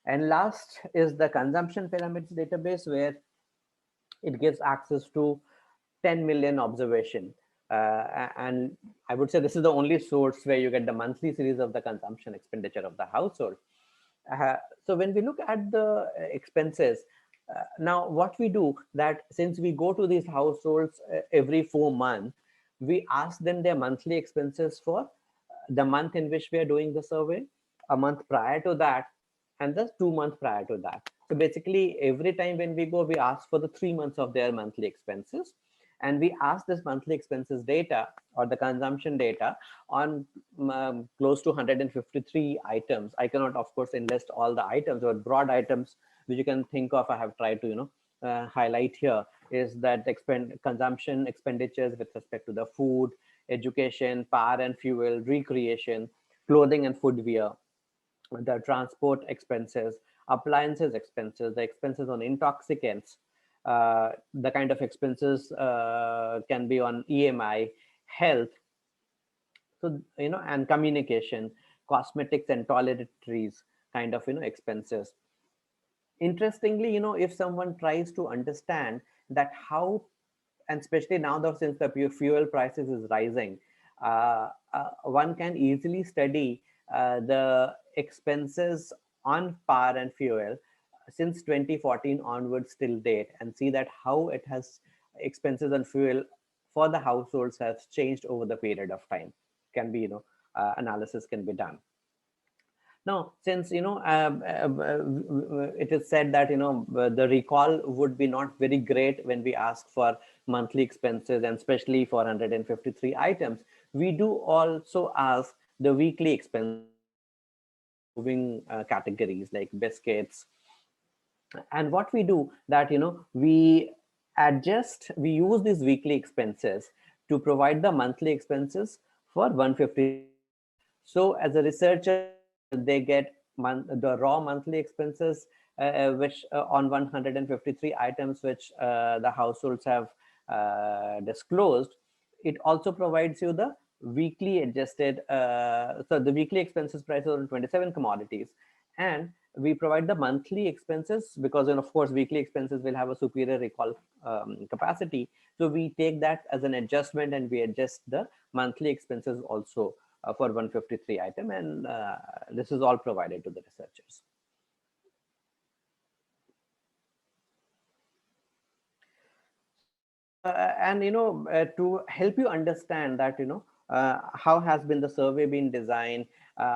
And last is the consumption pyramids database, where it gives access to 10 million observation. And I would say this is the only source where you get the monthly series of the consumption expenditure of the household. So when we look at the expenses, now what we do that since we go to these households every 4 months, we ask them their monthly expenses for the month in which we are doing the survey, a month prior to that, and the 2 months prior to that. So basically every time when we go, we ask for the 3 months of their monthly expenses, and we ask this monthly expenses data or the consumption data on close to 153 items. I cannot of course enlist all the items, but broad items which you can think of I have tried to highlight here is that consumption expenditures with respect to the food, education, power and fuel, recreation, clothing and footwear, the transport expenses, appliances expenses, the expenses on intoxicants, the kind of expenses can be on EMI, health, so and communication, cosmetics and toiletries kind of expenses. Interestingly, if someone tries to understand that how, and especially now that since the fuel prices is rising, one can easily study the expenses on power and fuel since 2014 onwards till date, and see that how it has expenses on fuel for the households has changed over the period of time. Can be, analysis can be done. Now, since it is said that the recall would be not very great when we ask for monthly expenses, and especially for 153 items, we do also ask the weekly expense moving categories like biscuits. And what we do that we use these weekly expenses to provide the monthly expenses for 150. So as a researcher, they get the raw monthly expenses, which on 153 items which the households have disclosed. It also provides you the weekly adjusted, so the weekly expenses prices on 27 commodities, and we provide the monthly expenses because then of course weekly expenses will have a superior recall capacity. So we take that as an adjustment and we adjust the monthly expenses also for 153 item, and this is all provided to the researchers. And to help you understand that how has been the survey been designed,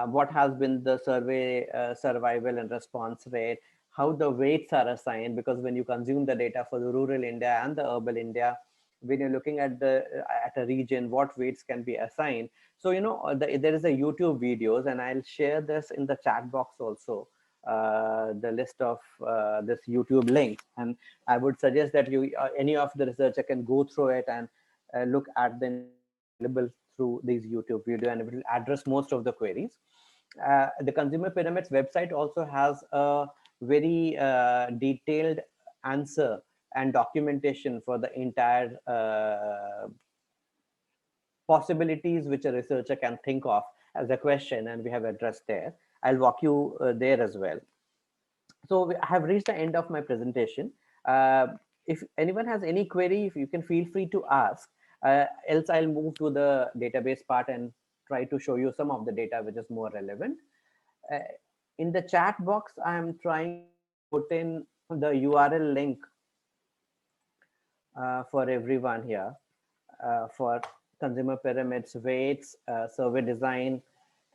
what has been the survey survival and response rate, how the weights are assigned, because when you consume the data for the rural India and the urban India, when you're looking at a region, what weights can be assigned. So there is a YouTube videos, and I'll share this in the chat box also, the list of this YouTube link, and I would suggest that you any of the researcher can go through it and look at the available through these YouTube video, and it will address most of the queries. The Consumer Pyramids website also has a very detailed answer and documentation for the entire possibilities which a researcher can think of as a question, and we have addressed there. I'll walk you there as well. So I have reached the end of my presentation. If anyone has any query, if you can feel free to ask, else I'll move to the database part and try to show you some of the data which is more relevant. In the chat box, I'm trying to put in the URL link for everyone here for Consumer Pyramids, weights, survey design,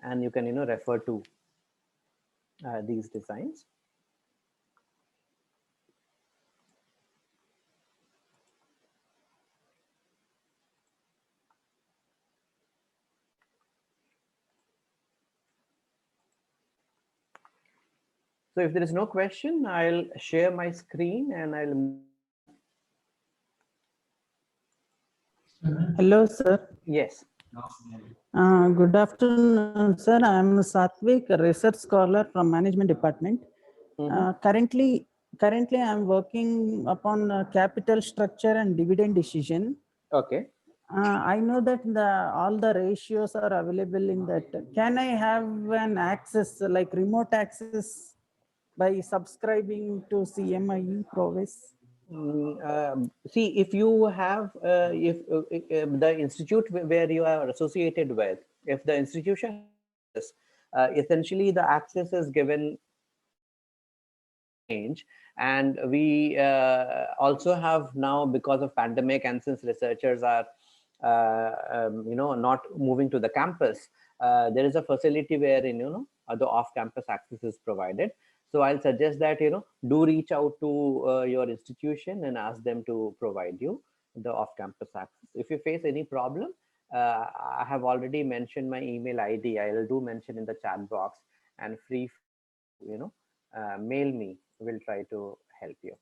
and you can refer to these designs. So if there is no question, I'll share my screen and I'll. Hello, sir. Yes. Good afternoon, sir. I am Satvik, a research scholar from Management Department. Currently, I am working upon capital structure and dividend decision. Okay. I know that all the ratios are available in that. Can I have an access, like remote access, by subscribing to CMI Provis? See, if you have, if the institute where you are associated with, if the institution has, essentially the access is given change, and we also have now, because of pandemic and since researchers are not moving to the campus, there is a facility where the off-campus access is provided. So I'll suggest that do reach out to your institution and ask them to provide you the off-campus access. If you face any problem, I have already mentioned my email ID. I'll do mention in the chat box, and free mail me. We'll try to help you.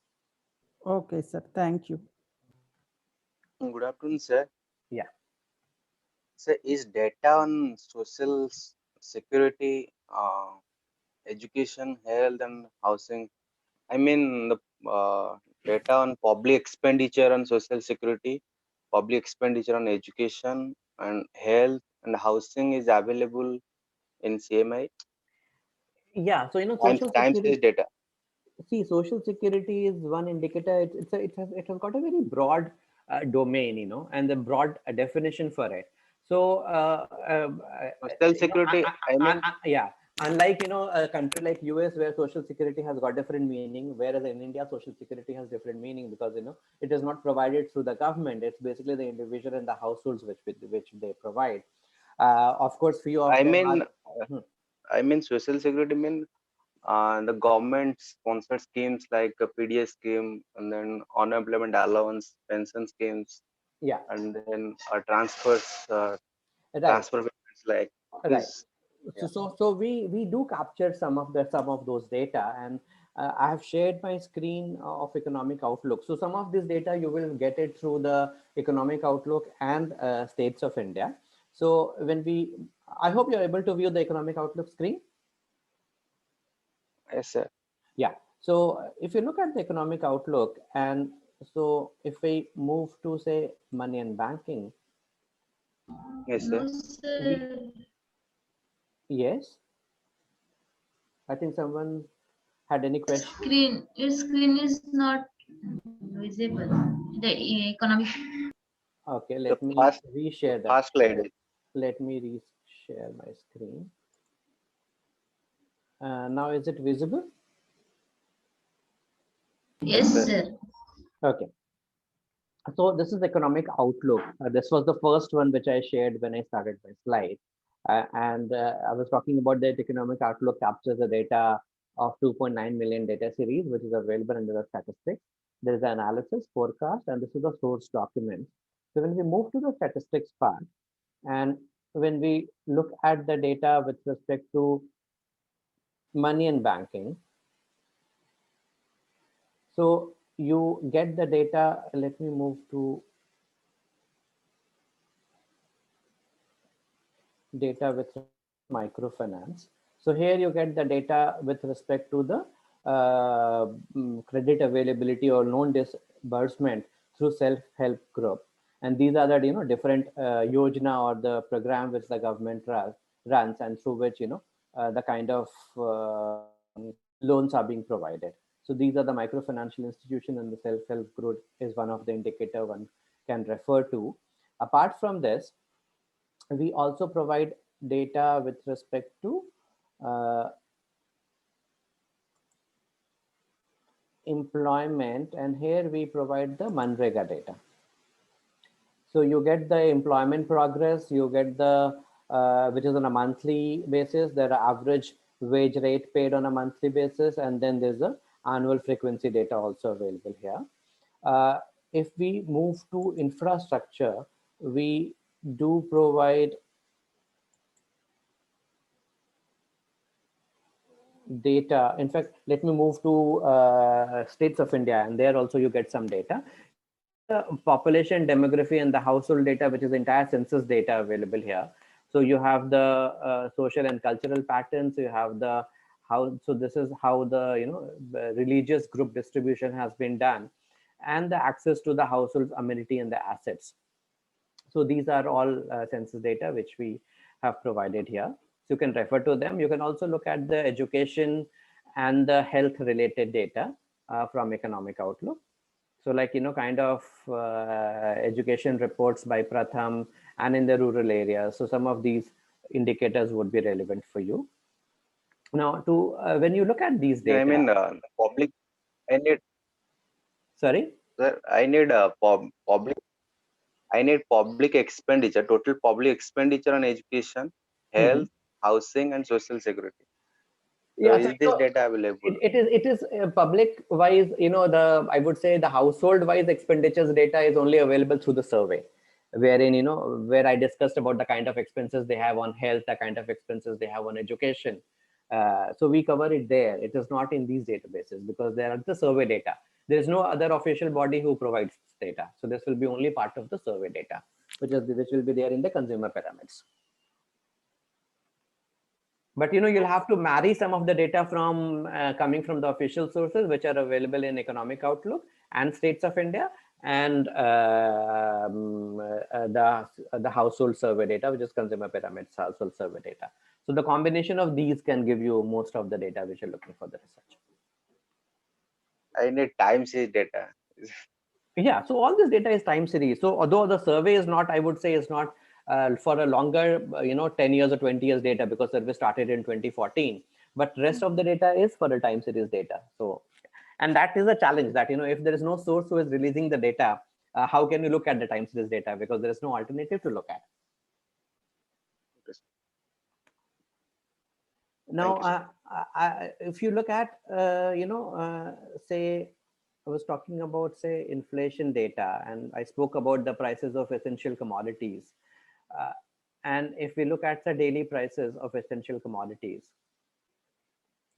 Okay, sir. Thank you. Good afternoon, sir. Yeah. Sir, is data on social security, education, health, and housing? I mean, the data on public expenditure on social security, public expenditure on education and health and housing is available in CMI. Yeah. So social time series data. See, social security is one indicator. It has got a very broad domain, and the broad definition for it. So social security. yeah. unlike, a country like US where social security has got different meaning, whereas in India, social security has different meaning because, it is not provided through the government. It's basically the individual and the households which they provide. Of course, few of I them mean, are. Hmm. I mean, social security mean the government sponsored schemes like a PDS scheme, and then unemployment allowance, pension schemes, Yeah, and then transfers, right, transfer payments like right. this. So, Yeah. we do capture some of those data, and I have shared my screen of economic outlook. So some of this data you will get it through the economic outlook and states of India. So I hope you're able to view the economic outlook screen. Yes, sir. Yeah. So if you look at the economic outlook, and so if we move to say money and banking, Yes, No, sir. we sir. yes, I think someone had any question. Your screen is not visible. The economic. Okay, The let me first, reshare that. first slide. Let me reshare my screen. Now is it visible? Yes, Yes, sir. sir. Okay. So this is economic outlook. This was the first one which I shared when I started my slide. And I was talking about that economic outlook captures the data of 2.9 million data series, which is available under the statistics. There is an analysis, forecast, and this is the source document. So when we move to the statistics part, and when we look at the data with respect to money and banking, so you get the data. Let me move to data with microfinance. So here you get the data with respect to the credit availability or loan disbursement through self-help group. And these are the different yojana or the program which the government runs, and through which the kind of loans are being provided. So these are the microfinancial institution, and the self-help group is one of the indicator one can refer to. Apart from this, we also provide data with respect to uh, employment, and here we provide the Manrega data. So you get the employment progress, you get the which is on a monthly basis, there are average wage rate paid on a monthly basis, and then there's the annual frequency data also available here. If we move to infrastructure, we do provide data. In fact, let me move to states of India, and there also you get some data. The population demography and the household data, which is entire census data available here. So you have the social and cultural patterns. You have the how. So this is how the the religious group distribution has been done, and the access to the household amenity and the assets. So these are all census data which we have provided here. So you can refer to them. You can also look at the education and the health related data from Economic Outlook. So like, kind of education reports by Pratham and in the rural areas. So some of these indicators would be relevant for you. Now, to when you look at these I data, mean, public. I need, sorry? sir. I need public. I need public expenditure, total public expenditure on education, Mhm. health, housing, and social security. So Yeah, so is this data available? it is public wise, the I would say the household wise expenditures data is only available through the survey, wherein where I discussed about the kind of expenses they have on health, the kind of expenses they have on education. So we cover it there. It is not in these databases because they are the survey data. There is no other official body who provides data. So this will be only part of the survey data, which will be there in the consumer pyramids. But you'll have to marry some of the data from coming from the official sources which are available in Economic Outlook and States of India, and the household survey data, which is consumer pyramids household survey data. So the combination of these can give you most of the data which you're looking for the research. I need time series data. Yeah, so all this data is time series. So although the survey is not, I would say, is not for a longer, 10 years or 20 years data, because service started in 2014. But rest of the data is for the time series data. So, and that is a challenge that, if there is no source who is releasing the data, how can you look at the time series data? Because there is no alternative to look at. Okay, sir. Now, Thank you, sir. if you look at, say, I was talking about, say, inflation data, and I spoke about the prices of essential commodities. And if we look at the daily prices of essential commodities,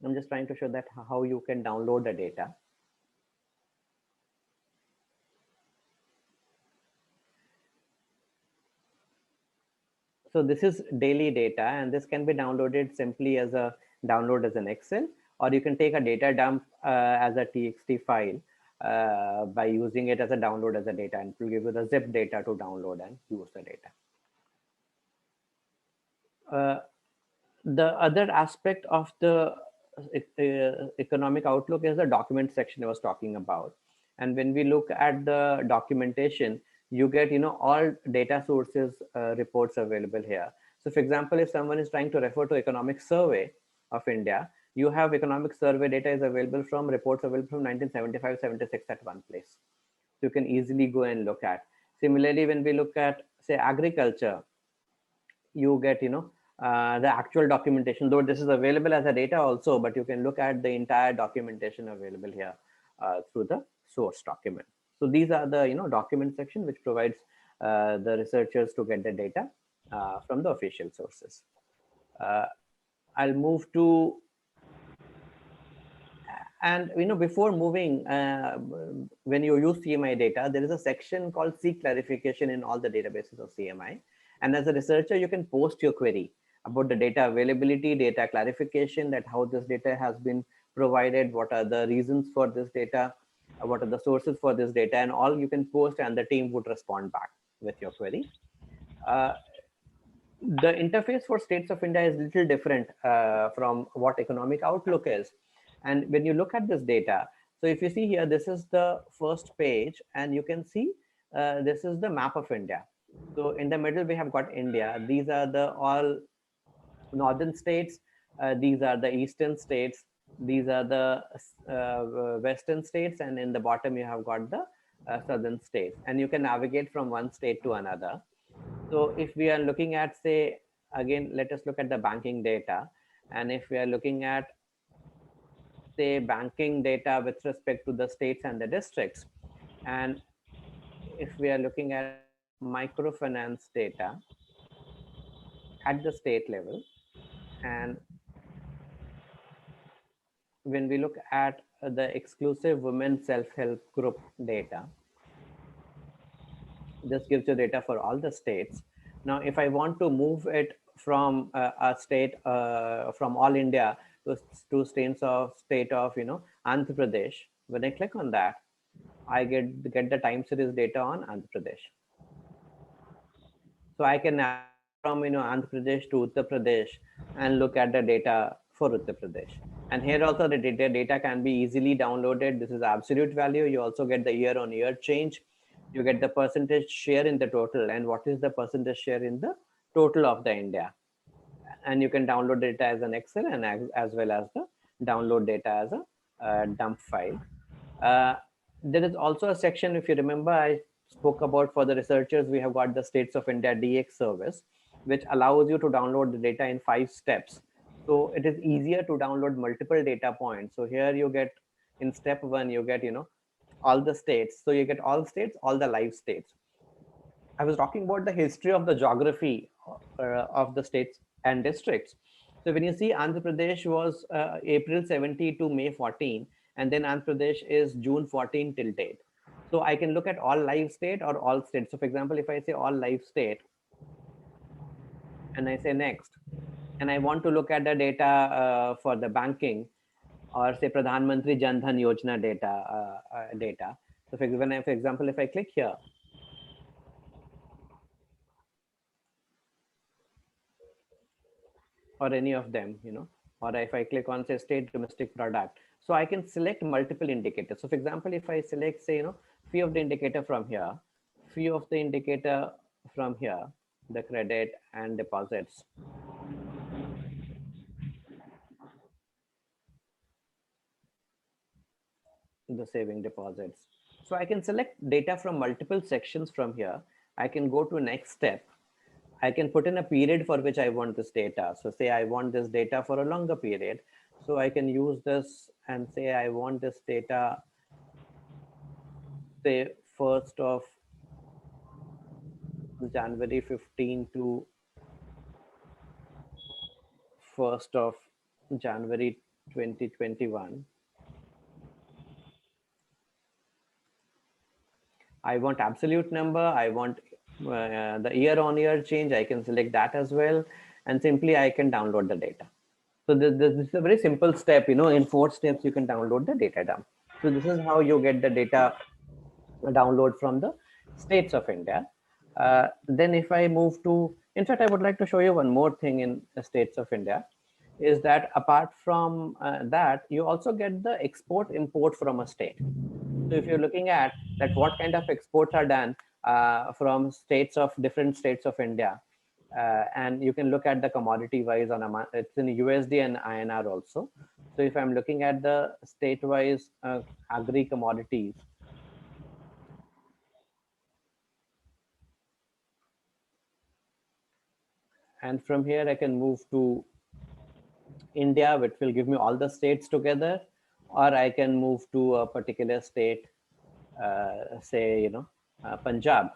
I'm just trying to show that how you can download the data. So this is daily data, and this can be downloaded simply as a download as an Excel, or you can take a data dump as a TXT file by using it as a download as a data, and it will give you the zip data to download and use the data. The other aspect of the economic outlook is the document section I was talking about. And when we look at the documentation, you get, all data sources reports available here. So for example, if someone is trying to refer to economic survey of India, you have economic survey data is available from reports available from 1975-76 at one place. So you can easily go and look at. Similarly, when we look at, say, agriculture, you get, the actual documentation, though this is available as a data also, but you can look at the entire documentation available here through the source document. So these are the, document section, which provides the researchers to get the data from the official sources. I'll move to, and before moving, when you use CMI data, there is a section called seek clarification in all the databases of CMI. And as a researcher, you can post your query about the data availability, data clarification, that how this data has been provided, what are the reasons for this data, what are the sources for this data, and all you can post, and the team would respond back with your query. The interface for States of India is a little different from what Economic Outlook is. And when you look at this data, so if you see here, this is the first page, and you can see this is the map of India. So in the middle, we have got India. These are the all northern states. These are the eastern states. These are the western states. And in the bottom, you have got the southern states. And you can navigate from one state to another. So if we are looking at, say, again, let us look at the banking data. And if we are looking at, say, banking data with respect to the states and the districts, and if we are looking at microfinance data at the state level, and when we look at the exclusive women self-help group data, this gives you data for all the states. Now, if I want to move it from a state, from all India to state of, Andhra Pradesh, when I click on that, I get the time series data on Andhra Pradesh. So I can from Andhra Pradesh to Uttar Pradesh and look at the data for Uttar Pradesh. And here also the data can be easily downloaded. This is absolute value. You also get the year-on-year change. You get the percentage share in the total, and what is the percentage share in the total of the India. And you can download data as an Excel, and as well as the download data as a dump file. There is also a section, if you remember, I spoke about for the researchers, we have got the States of India DX service, which allows you to download the data in 5 steps. So it is easier to download multiple data points. So here you get, in step 1, you get, all the states. So you get all states, all the live states. I was talking about the history of the geography of the states and districts. So when you see Andhra Pradesh was April 70 to May 14, and then Andhra Pradesh is June 14 till date. So I can look at all live state or all states. So for example, if I say all live state, and I say next, and I want to look at the data for the banking, or say Pradhan Mantri Jan Dhan Yojana data. So for example, if I click here, or any of them, or if I click on, say, state domestic product, so I can select multiple indicators. So for example, if I select, say, few of the indicator from here, few of the indicator from here, the credit and deposits. The saving deposits. So I can select data from multiple sections from here. I can go to next step. I can put in a period for which I want this data. So say I want this data for a longer period. So I can use this and say I want this data, say 1st of January 15 to 1st of January 2021. I want absolute number. I want the year on year change. I can select that as well. And simply I can download the data. So this is a very simple step, in 4 steps, you can download the data dump. So this is how you get the data download from the states of India. Then if I move to, in fact, I would like to show you one more thing in the states of India, is that apart from that, you also get the export import from a state. So if you're looking at that, what kind of exports are done from different states of India, and you can look at the commodity wise it's in USD and INR also. So if I'm looking at the state wise agri commodities, and from here I can move to India, which will give me all the states together, or I can move to a particular state, say, Punjab,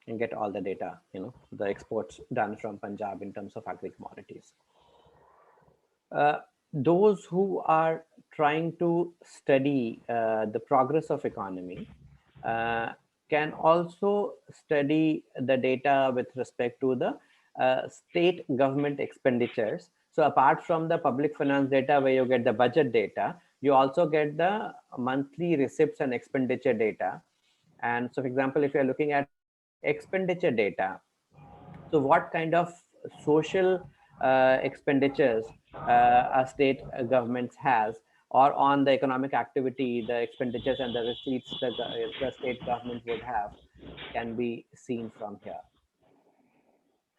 and get all the data, the exports done from Punjab in terms of agri commodities. Those who are trying to study the progress of economy can also study the data with respect to the state government expenditures. So apart from the public finance data where you get the budget data, you also get the monthly receipts and expenditure data. And so, for example, if you're looking at expenditure data, so what kind of social expenditures a state government has, or on the economic activity, the expenditures and the receipts that the state government would have, can be seen from here.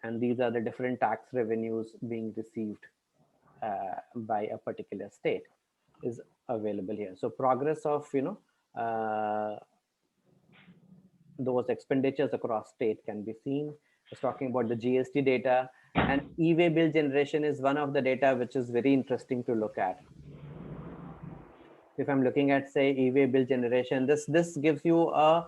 And these are the different tax revenues being received by a particular state is available here. So progress of, those expenditures across state can be seen. It's talking about the GST data, and e-way bill generation is one of the data which is very interesting to look at. If I'm looking at, say, e-way bill generation, this gives you a,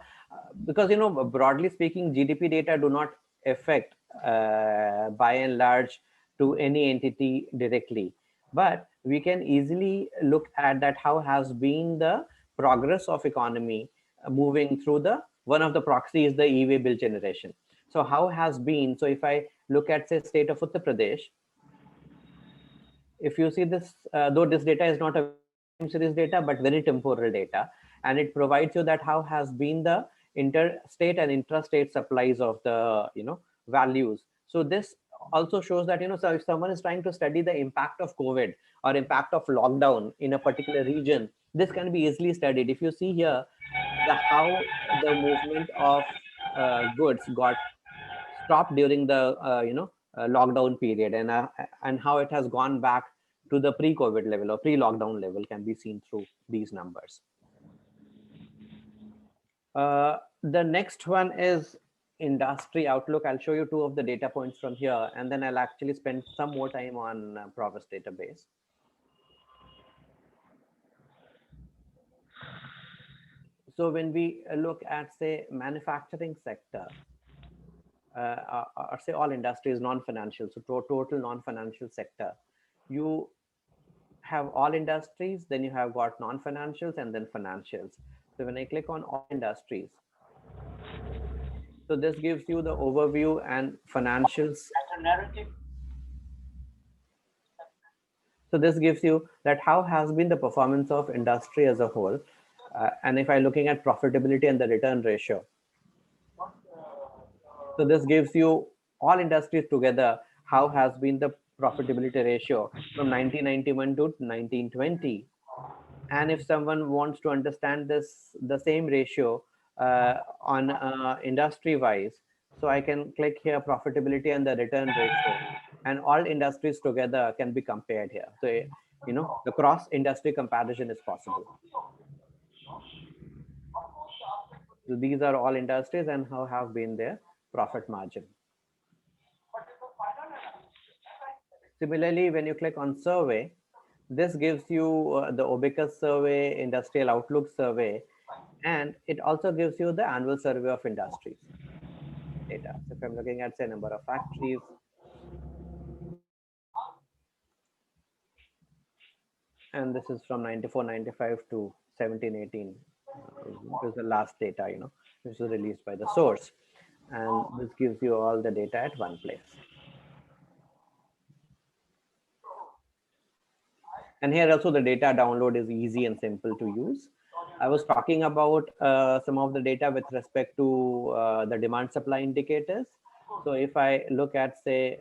because broadly speaking, GDP data do not affect by and large to any entity directly, but we can easily look at that how has been the progress of economy moving through the, one of the proxy is the e-way bill generation. So how has been, so if I look at, say, state of Uttar Pradesh, if you see this, though this data is not a series data, but very temporal data, and it provides you that how has been the interstate and intrastate supplies of the values. So this also shows that so if someone is trying to study the impact of COVID or impact of lockdown in a particular region, this can be easily studied. If you see here how the movement of goods got stopped during the lockdown period, and how it has gone back to the pre-COVID level or pre-lockdown level can be seen through these numbers. The next one is industry outlook. I'll show you 2 of the data points from here, and then I'll actually spend some more time on Provis database. So when we look at, say, manufacturing sector, or say all industries, non-financial, so total non-financial sector, you have all industries, then you have got non-financials and then financials. So when I click on all industries, so this gives you the overview and financials. So this gives you that how has been the performance of industry as a whole. And if I'm looking at profitability and the return ratio, so this gives you all industries together, how has been the profitability ratio from 1991 to 1920. And if someone wants to understand this, the same ratio on industry wise. So I can click here profitability and the return ratio, and all industries together can be compared here. So, the cross industry comparison is possible. So these are all industries and how have been their profit margin. Similarly, when you click on survey, this gives you the Obicus survey, industrial outlook survey, and it also gives you the annual survey of industries data. So if I'm looking at, say, number of factories, and this is from 94-95 to 17-18, this is the last data, which was released by the source. And this gives you all the data at one place. And here also the data download is easy and simple to use. I was talking about some of the data with respect to the demand supply indicators. So if I look at, say,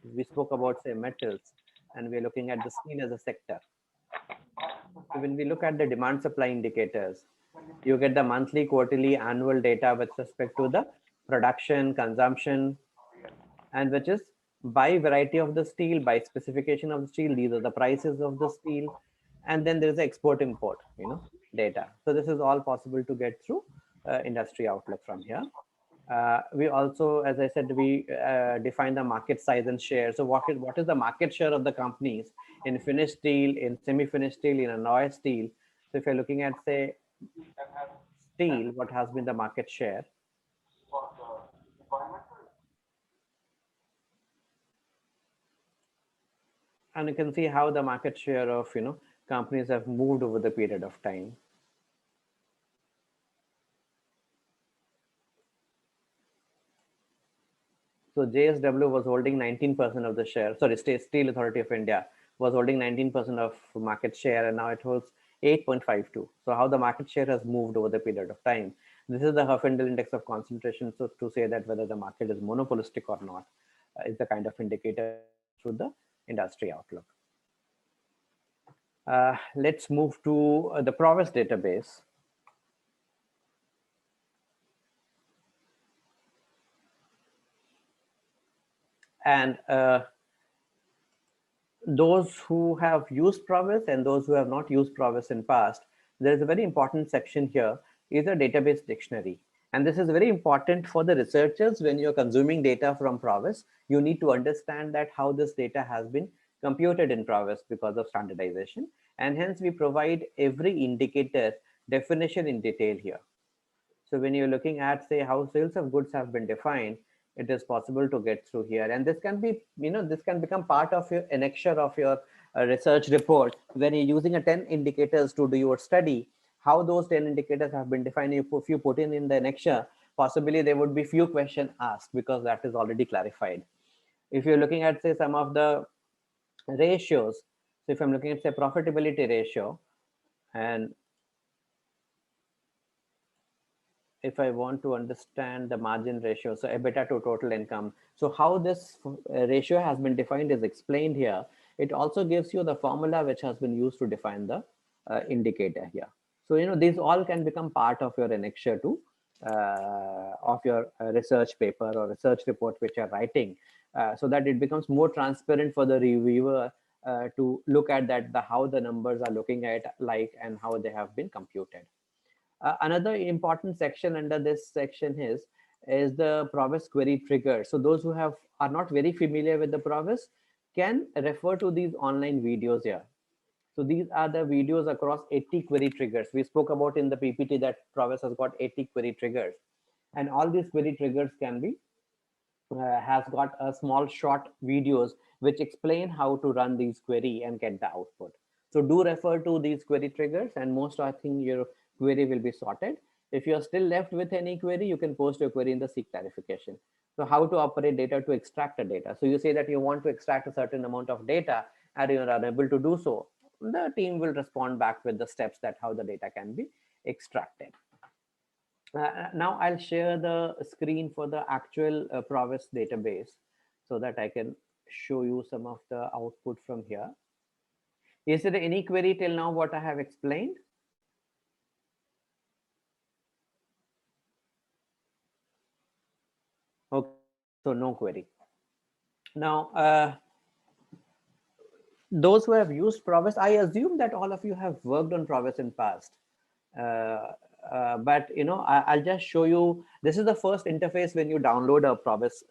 we spoke about, say, metals, and we're looking at the steel as a sector. So when we look at the demand supply indicators, you get the monthly, quarterly, annual data with respect to the production, consumption, and which is by variety of the steel, by specification of the steel. These are the prices of the steel. And then there's the export import, data. So this is all possible to get through industry outlook from here. We also, as I said, we define the market size and share. So what is the market share of the companies in finished steel, in semi-finished steel, in alloy steel? So if you're looking at, say, steel, what has been the market share? And you can see how the market share of companies have moved over the period of time. So JSW was holding 19% of the share. Sorry, State Steel Authority of India was holding 19% of market share, and now it holds 8.52. So how the market share has moved over the period of time. This is the Herfindahl index of concentration. So to say that whether the market is monopolistic or not is the kind of indicator through the industry outlook. Let's move to the Provis database. And those who have used Provis and those who have not used Provis in past, there is a very important section here, is a database dictionary. And this is very important for the researchers. When you're consuming data from Provis, you need to understand that how this data has been computed in Provis because of standardization. And hence we provide every indicator definition in detail here. So when you're looking at, say, how sales of goods have been defined, it is possible to get through here. And this can be, this can become part of your annexure of your research report. When you're using a 10 indicators to do your study, how those 10 indicators have been defined, if you put in the annexure, possibly there would be few questions asked because that is already clarified. If you're looking at, say, some of the ratios, so if I'm looking at, say, profitability ratio, and if I want to understand the margin ratio, so EBITDA to total income. So how this ratio has been defined is explained here. It also gives you the formula which has been used to define the indicator here. So, these all can become part of your annexure to of your research paper or research report which you're writing, so that it becomes more transparent for the reviewer to look at that, how the numbers are looking at and how they have been computed. Another important section under this section is the Provis query trigger. So those who are not very familiar with the Provis can refer to these online videos here. So these are the videos across 80 query triggers. We spoke about in the PPT that Provis has got 80 query triggers, and all these query triggers can be has got a small short videos which explain how to run these query and get the output. So do refer to these query triggers, and most, I think, your query will be sorted. If you're still left with any query, you can post your query in the seek clarification. So how to operate data to extract the data. So you say that you want to extract a certain amount of data and you're unable to do so. The team will respond back with the steps that how the data can be extracted. Now I'll share the screen for the actual Provis database so that I can show you some of the output from here. Is there any query till now what I have explained? So no query. Now, those who have used Provis, I assume that all of you have worked on Provis in past. But I'll just show you. This is the first interface when you download a Provis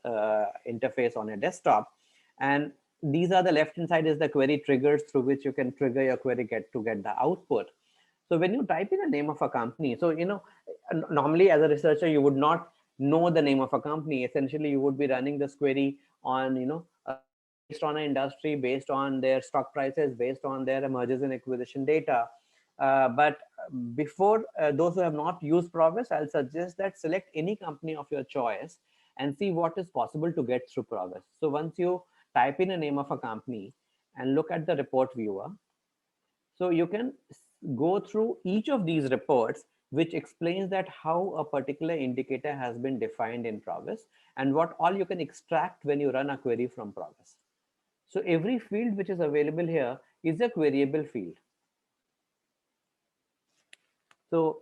interface on a desktop, and these are the left hand side is the query triggers through which you can trigger your query to get the output. So when you type in the name of a company, so normally as a researcher you would not know the name of a company. Essentially, you would be running this query on based on an industry, based on their stock prices, based on their mergers and acquisition data. But before those who have not used Provis, I'll suggest that select any company of your choice and see what is possible to get through Provis. So once you type in a name of a company and look at the report viewer, so you can go through each of these reports, which explains that how a particular indicator has been defined in Provis and what all you can extract when you run a query from Provis. So every field which is available here is a queryable field. So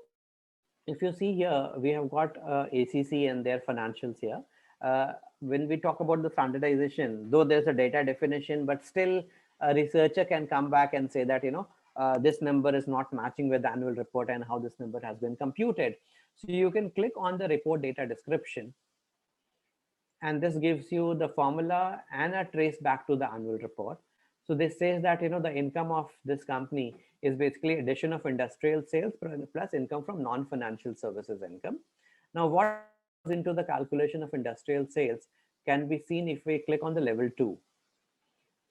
if you see here, we have got ACC and their financials here. When we talk about the standardization, though there's a data definition, but still a researcher can come back and say that, this number is not matching with the annual report and how this number has been computed. So you can click on the report data description, and this gives you the formula and a trace back to the annual report. So this says that the income of this company is basically addition of industrial sales plus income from non-financial services income. Now what goes into the calculation of industrial sales can be seen if we click on the level 2.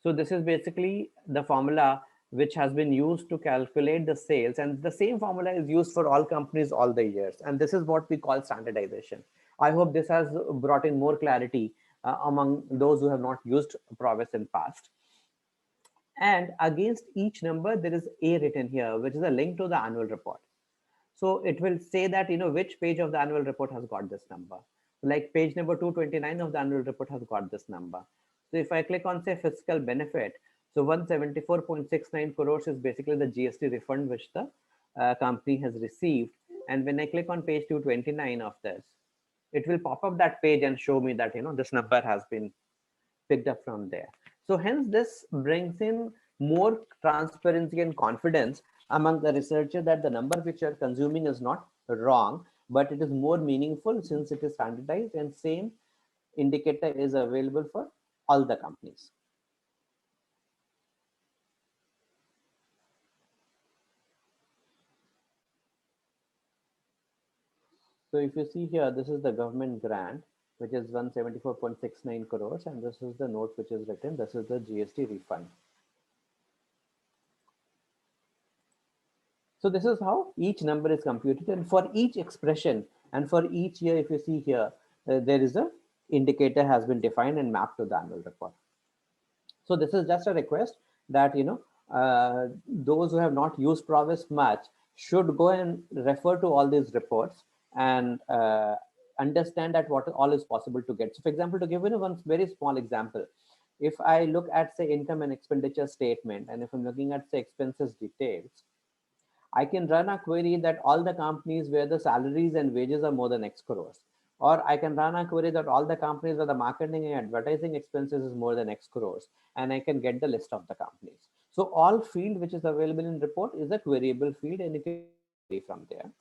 So this is basically the formula which has been used to calculate the sales, and the same formula is used for all companies all the years, and this is what we call standardization. I hope this has brought in more clarity among those who have not used Provis in past. And against each number there is a written here, which is a link to the annual report. So it will say that which page of the annual report has got this number. Like page number 229 of the annual report has got this number. So if I click on say fiscal benefit, so 174.69 crores is basically the GST refund which the company has received. And when I click on page 229 of this, it will pop up that page and show me that this number has been picked up from there. So hence this brings in more transparency and confidence among the researcher that the number which you are consuming is not wrong, but it is more meaningful since it is standardized and same indicator is available for all the companies. So if you see here, this is the government grant, which is 174.69 crores, and this is the note which is written. This is the GST refund. So this is how each number is computed, and for each expression and for each year, if you see here, there is a indicator has been defined and mapped to the annual report. So this is just a request that those who have not used Provis much should go and refer to all these reports and understand that what all is possible to get. So for example, to give you one very small example, if I look at say income and expenditure statement, and if I'm looking at say expenses details, I can run a query that all the companies where the salaries and wages are more than X crores. Or I can run a query that all the companies where the marketing and advertising expenses is more than X crores, and I can get the list of the companies. So all field which is available in report is a queryable field, and you can query from there.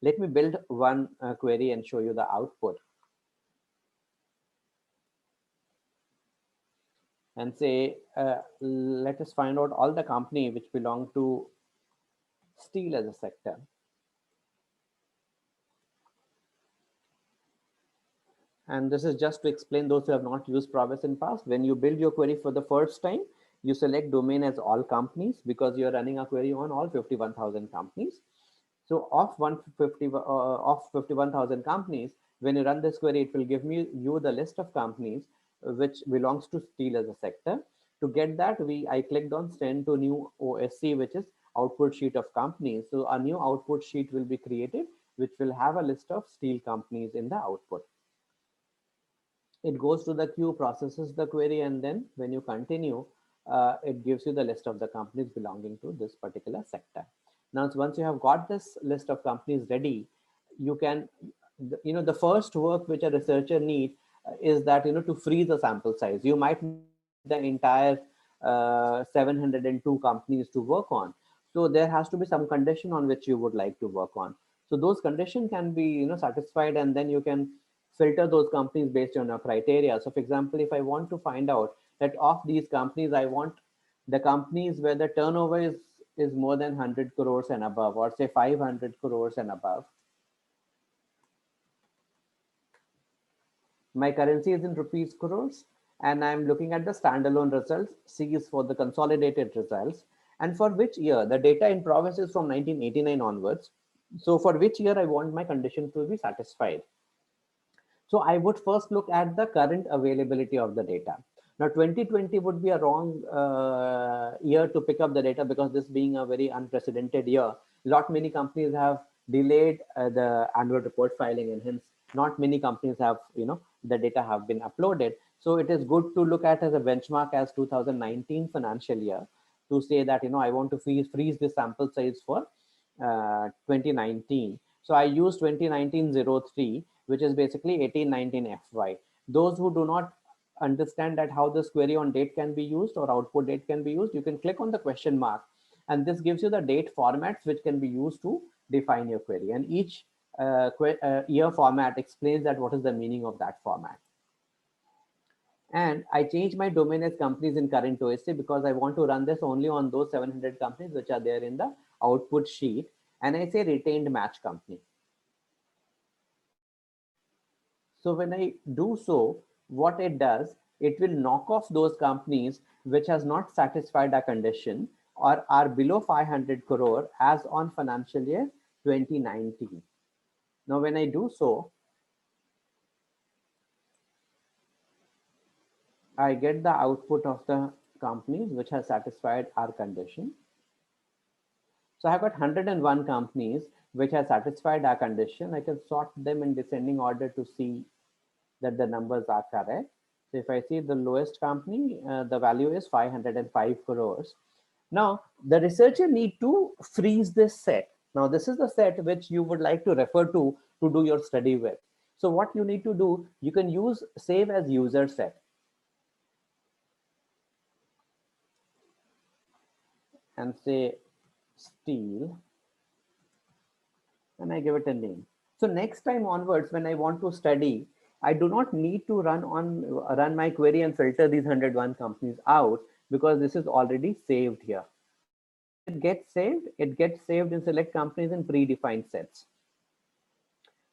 Let me build one query and show you the output. And say, let us find out all the company which belong to steel as a sector. And this is just to explain those who have not used Provis in past. When you build your query for the first time, you select domain as all companies because you're running a query on all 51,000 companies. So of 51,000 companies, when you run this query, it will give you the list of companies which belongs to steel as a sector. To get that, I clicked on send to new OSC, which is output sheet of companies. So a new output sheet will be created, which will have a list of steel companies in the output. It goes to the queue, processes the query, and then when you continue, it gives you the list of the companies belonging to this particular sector. Now, once you have got this list of companies ready, you can, the first work which a researcher needs is that, to freeze the sample size. You might need the entire 702 companies to work on. So there has to be some condition on which you would like to work on. So those conditions can be, satisfied, and then you can filter those companies based on your criteria. So for example, if I want to find out that of these companies, I want the companies where the turnover is more than 100 crores and above, or say 500 crores and above. My currency is in rupees crores, and I'm looking at the standalone results. C is for the consolidated results, and for which year. The data in province is from 1989 onwards. So for which year I want my condition to be satisfied. So I would first look at the current availability of the data. Now 2020 would be a wrong year to pick up the data, because this being a very unprecedented year, many companies have delayed the annual report filing, and hence not many companies have, the data have been uploaded. So it is good to look at as a benchmark as 2019 financial year, to say that, I want to freeze the sample size for 2019. So I use 2019-03, which is basically 18-19 FY. Those who do not understand that how this query on date can be used or output date can be used, you can click on the question mark, and this gives you the date formats which can be used to define your query. And each year format explains that what is the meaning of that format. And I change my domain as companies in current OSC, because I want to run this only on those 700 companies which are there in the output sheet. And I say retained match company. So when I do so, what it does, it will knock off those companies which has not satisfied a condition or are below 500 crore as on financial year 2019. Now, when I do so, I get the output of the companies which has satisfied our condition. So I have got 101 companies which have satisfied our condition. I can sort them in descending order to see that the numbers are correct. So if I see the lowest company, the value is 505 crores. Now the researcher need to freeze this set. Now this is the set which you would like to refer to do your study with. So what you need to do, you can use save as user set. And say steel, and I give it a name. So next time onwards, when I want to study, I do not need to run my query and filter these 101 companies out, because this is already saved here. It gets saved in select companies in predefined sets.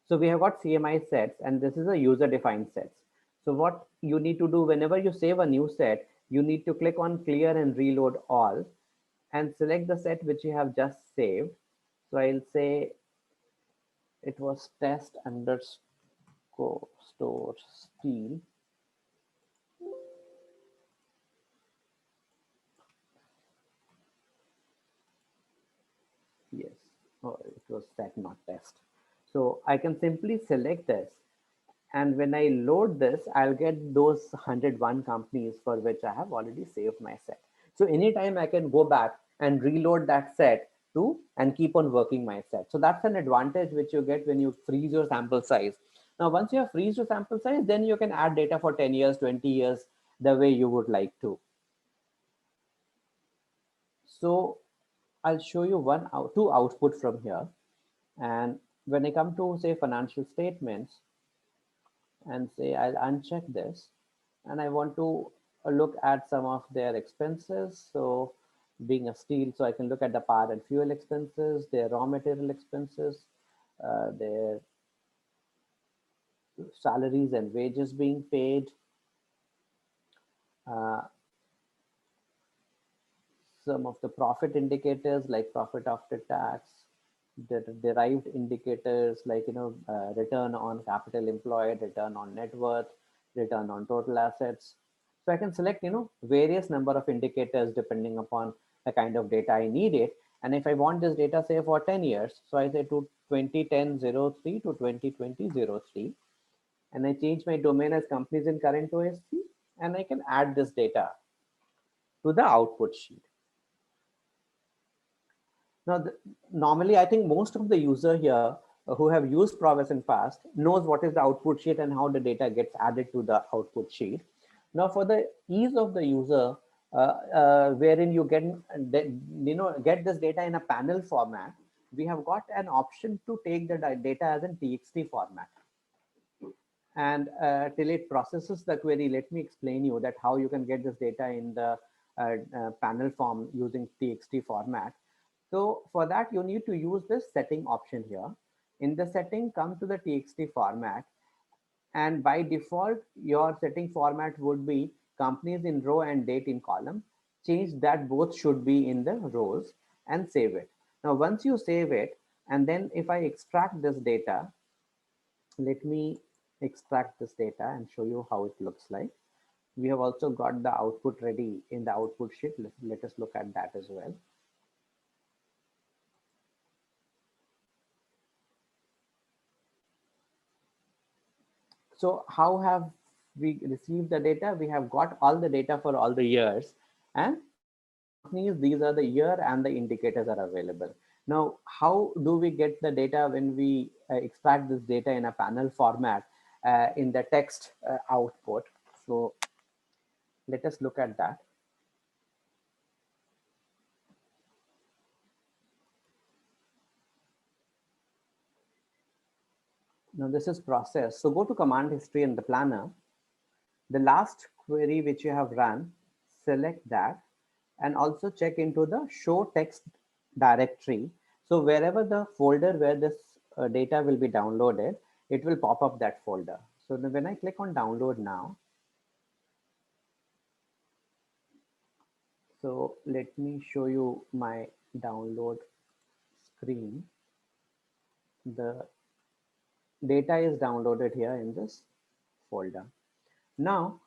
So we have got CMI sets, and this is a user defined sets. So what you need to do whenever you save a new set, you need to click on clear and reload all, and select the set which you have just saved. So I'll say it was test underscore store steel. Yes, oh, it was set, not test. So I can simply select this. And when I load this, I'll get those 101 companies for which I have already saved my set. So anytime I can go back and reload that set and keep on working my set. So that's an advantage which you get when you freeze your sample size. Now, once you have freeze your sample size, then you can add data for 10 years, 20 years, the way you would like to. So I'll show you two output from here. And when I come to say financial statements, and say I'll uncheck this, and I want to look at some of their expenses. So being a steel, so I can look at the power and fuel expenses, their raw material expenses, their salaries and wages being paid, some of the profit indicators like profit after tax, the derived indicators like return on capital employed, return on net worth, return on total assets. So I can select various number of indicators depending upon the kind of data I need it. And if I want this data say for 10 years, so I say to 2010-03 to 2020-03, and I change my domain as companies in current OSC, and I can add this data to the output sheet. Now, normally, I think most of the user here who have used Provis in past knows what is the output sheet and how the data gets added to the output sheet. Now, for the ease of the user, wherein you get this data in a panel format, we have got an option to take the data as in TXT format. And till it processes the query, let me explain you that how you can get this data in the panel form using TXT format. So for that, you need to use this setting option here. In the setting, come to the TXT format. And by default, your setting format would be companies in row and date in column. Change that both should be in the rows and save it. Now, once you save it, and then if I extract this data, let me extract this data and show you how it looks like. We have also got the output ready in the output sheet. Let us look at that as well. So how have we received the data? We have got all the data for all the years, and companies, these are the year and the indicators are available. Now, how do we get the data when we extract this data in a panel format in the text output? So let us look at that. Now this is process. So go to command history in the planner. The last query which you have run, select that and also check into the show text directory. So wherever the folder where this data will be downloaded, it will pop up that folder. So when I click on download now, so let me show you my download screen. The data is downloaded here in this folder. Now,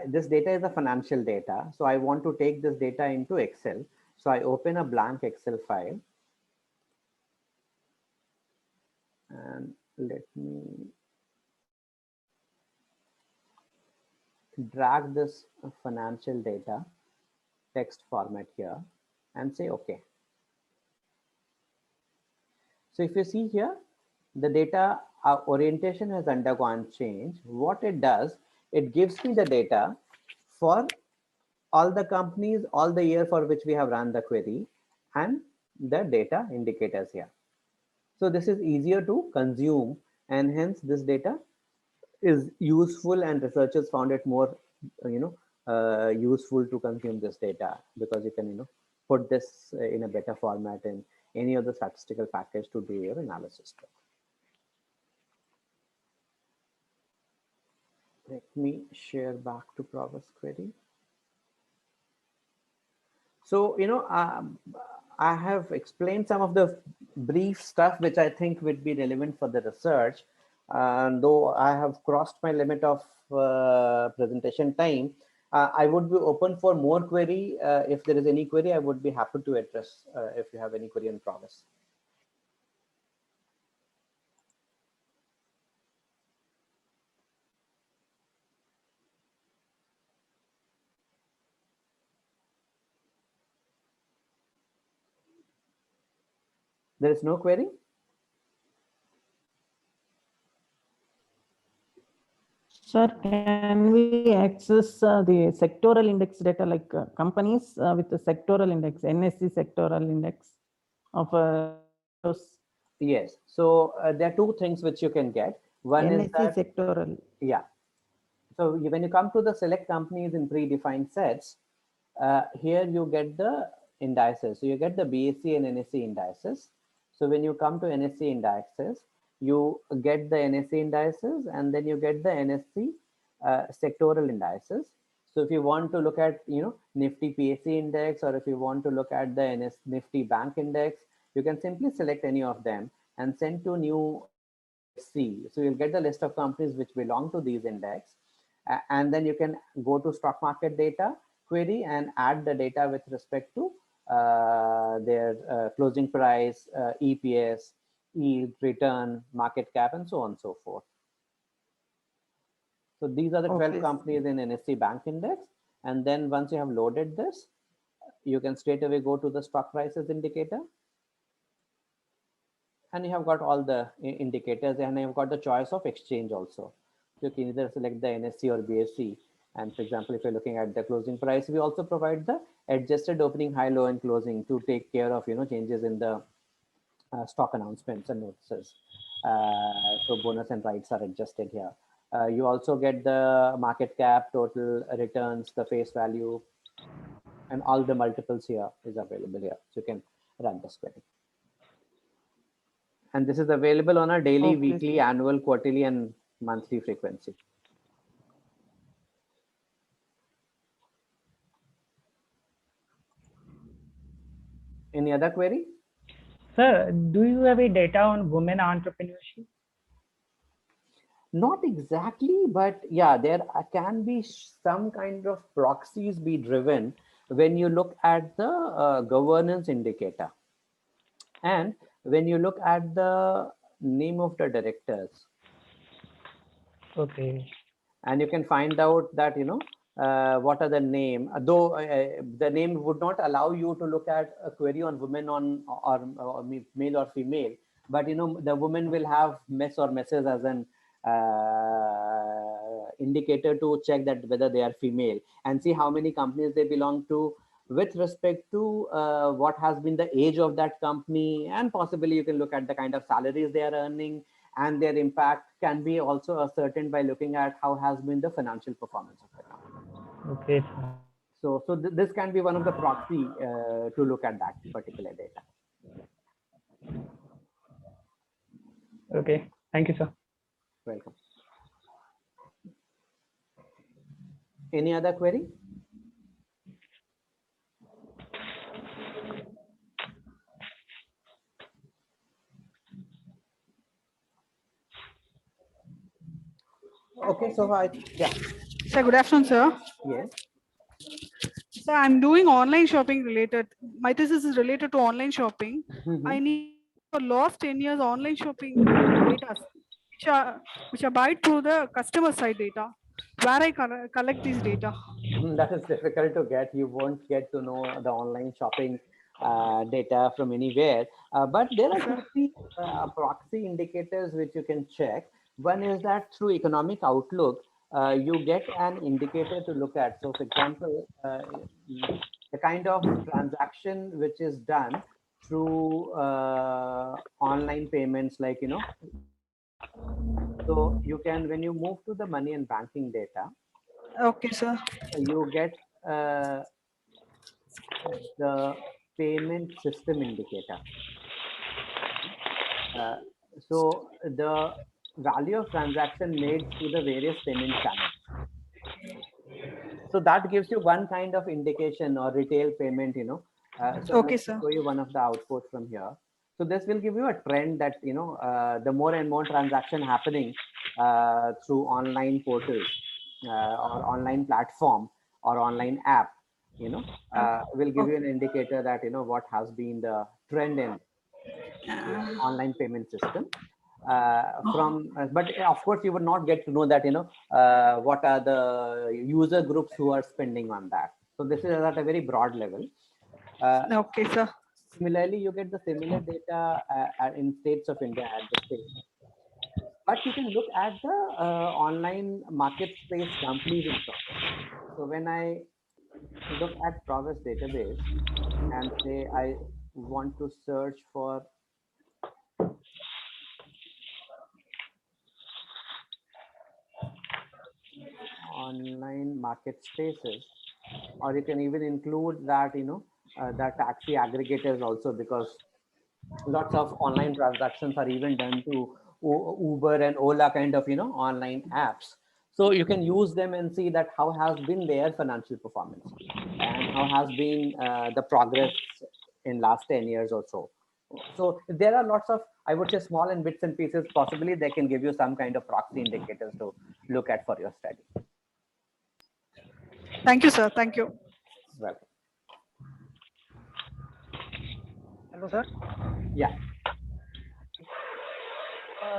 this data is a financial data. So I want to take this data into Excel. So I open a blank Excel file. And let me drag this financial data text format here and say OK. So if you see here, the data orientation has undergone change. What it does, it gives me the data for all the companies, all the year for which we have run the query, and the data indicators here. So this is easier to consume, and hence this data is useful, and researchers found it more useful to consume this data, because you can put this in a better format in any other statistical package to do your analysis. Let me share back to Provis query. So, I have explained some of the brief stuff which I think would be relevant for the research. Though I have crossed my limit of presentation time, I would be open for more query. If there is any query, I would be happy to address if you have any query on Provis. There is no query? Sir, can we access the sectoral index data, like companies with the sectoral index, NSE sectoral index of Yes. So there are two things which you can get. One NSE is that, sectoral. yeah. So when you come to the select companies in predefined sets, here you get the indices. So you get the BSE and NSE indices. So when you come to NSE indices, you get the NSE indices, and then you get the NSE sectoral indices. So if you want to look at Nifty PSE index, or if you want to look at the Nifty bank index, you can simply select any of them and send to new C. So you'll get the list of companies which belong to these index. And then you can go to stock market data query and add the data with respect to their closing price, EPS, yield, return, market cap, and so on and so forth. So these are the 12 companies in NSE Bank Index. And then once you have loaded this, you can straight away go to the stock prices indicator. and you have got all the indicators, and you've got the choice of exchange also. You can either select the NSE or BSE. And for example, if you're looking at the closing price, we also provide the adjusted opening, high, low, and closing to take care of changes in the stock announcements and notices. So bonus and rights are adjusted here. You also get the market cap, total returns, the face value, and all the multiples here is available here. So you can run this query. And this is available on a daily, Okay. weekly, annual, quarterly, and monthly frequency. Any other query? Sir, do you have a data on women entrepreneurship? Not exactly, but yeah, there can be some kind of proxies be driven when you look at the governance indicator. And when you look at the name of the directors, Okay. and you can find out that, what are the name, though the name would not allow you to look at a query on women or male or female, but the woman will have mess or messes as an indicator to check that whether they are female, and see how many companies they belong to with respect to what has been the age of that company, and possibly you can look at the kind of salaries they are earning, and their impact can be also ascertained by looking at how has been the financial performance of the company. Okay, sir. So this can be one of the proxy to look at that particular data. Okay. Thank you, sir. Welcome. Any other query? Okay, so yeah, Sir, good afternoon, sir. yes. So I'm doing online shopping related. My thesis is related to online shopping. Mhm. I need for last 10 years online shopping data, which are buy through the customer side data, where I collect these data. That is difficult to get. You won't get to know the online shopping data from anywhere. But there are two, three proxy indicators which you can check. One is that through Economic Outlook, you get an indicator to look at. So, for example, the kind of transaction which is done through online payments, like, so you can, when you move to the money and banking data, Okay, sir. you get the payment system indicator. So the value of transaction made through the various payment channels. So that gives you one kind of indication, or retail payment, so Okay, let me sir. show you one of the outputs from here. So this will give you a trend that, the more and more transaction happening through online portals or online platform or online app, will give you an indicator that, what has been the trend in online payment system. But of course, you would not get to know that, what are the user groups who are spending on that. So this is at a very broad level. Okay, sir. Similarly, you get the similar data in states of India at the state. But you can look at the online marketplace companies in progress. So when I look at Progress database and say I want to search for online market spaces, or you can even include that, the taxi aggregators also, because lots of online transactions are even done to Uber and Ola kind of, online apps. So you can use them and see that how has been their financial performance and how has been the progress in last 10 years or so. So there are lots of, I would say, small and bits and pieces. Possibly they can give you some kind of proxy indicators to look at for your study. Thank you, sir. Thank you. Welcome. Hello, sir. Yeah.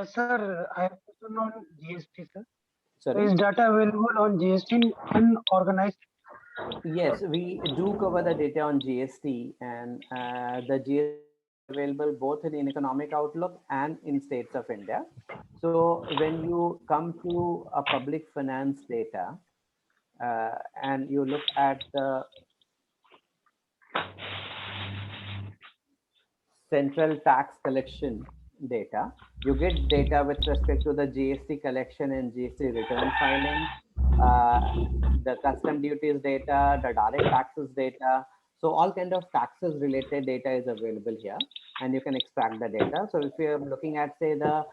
Sir, I have a question on GST, sir. Sorry. Is data available on GST in unorganized? Yes, we do cover the data on GST, and the GST available both in Economic Outlook and in States of India. So when you come to a public finance data and you look at the central tax collection data, you get data with respect to the GST collection and GST return filing, the custom duties data, the direct taxes data. So all kind of taxes related data is available here, and you can extract the data. So if you're looking at, say, the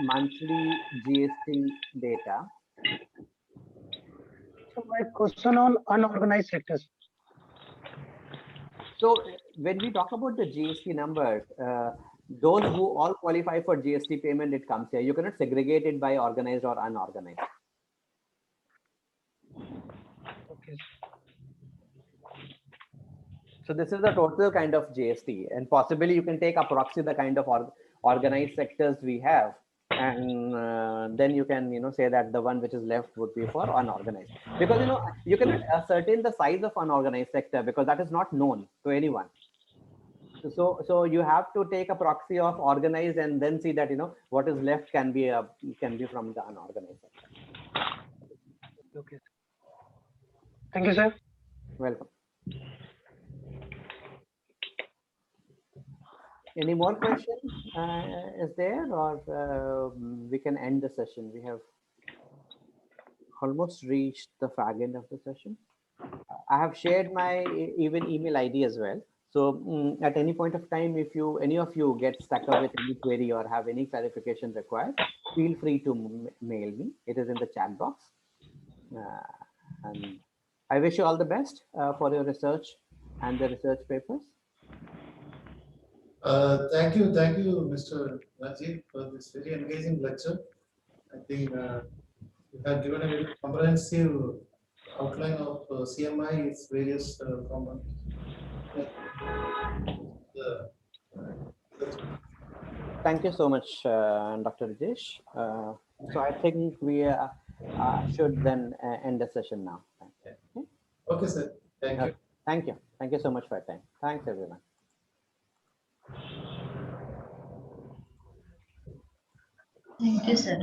monthly GST data. So my question on unorganized sectors. So when we talk about the GST numbers, those who all qualify for GST payment, it comes here. You cannot segregate it by organized or unorganized. Okay. So this is the total kind of GST, and possibly you can take a proxy the kind of organized sectors we have, and then you can say that the one which is left would be for unorganized, because you cannot ascertain the size of unorganized sector because that is not known to anyone. So you have to take a proxy of organized and then see that what is left can be from the unorganized sector. Okay. Thank you, sir. Welcome. Any more questions is there, or we can end the session? We have almost reached the fag end of the session. I have shared my email ID as well. So at any point of time, if any of you get stuck up with any query or have any clarification required, feel free to mail me. It is in the chat box. And I wish you all the best for your research and the research papers. Thank you, Mr. Rajiv, for this very engaging lecture. I think you have given a very comprehensive outline of CMI, its various components. Thank you so much, Dr. Rajesh. So I think we should then end the session now. Okay, okay, sir. Thank you. Thank you. Thank you so much for your time. Thanks, everyone. Thank you, sir.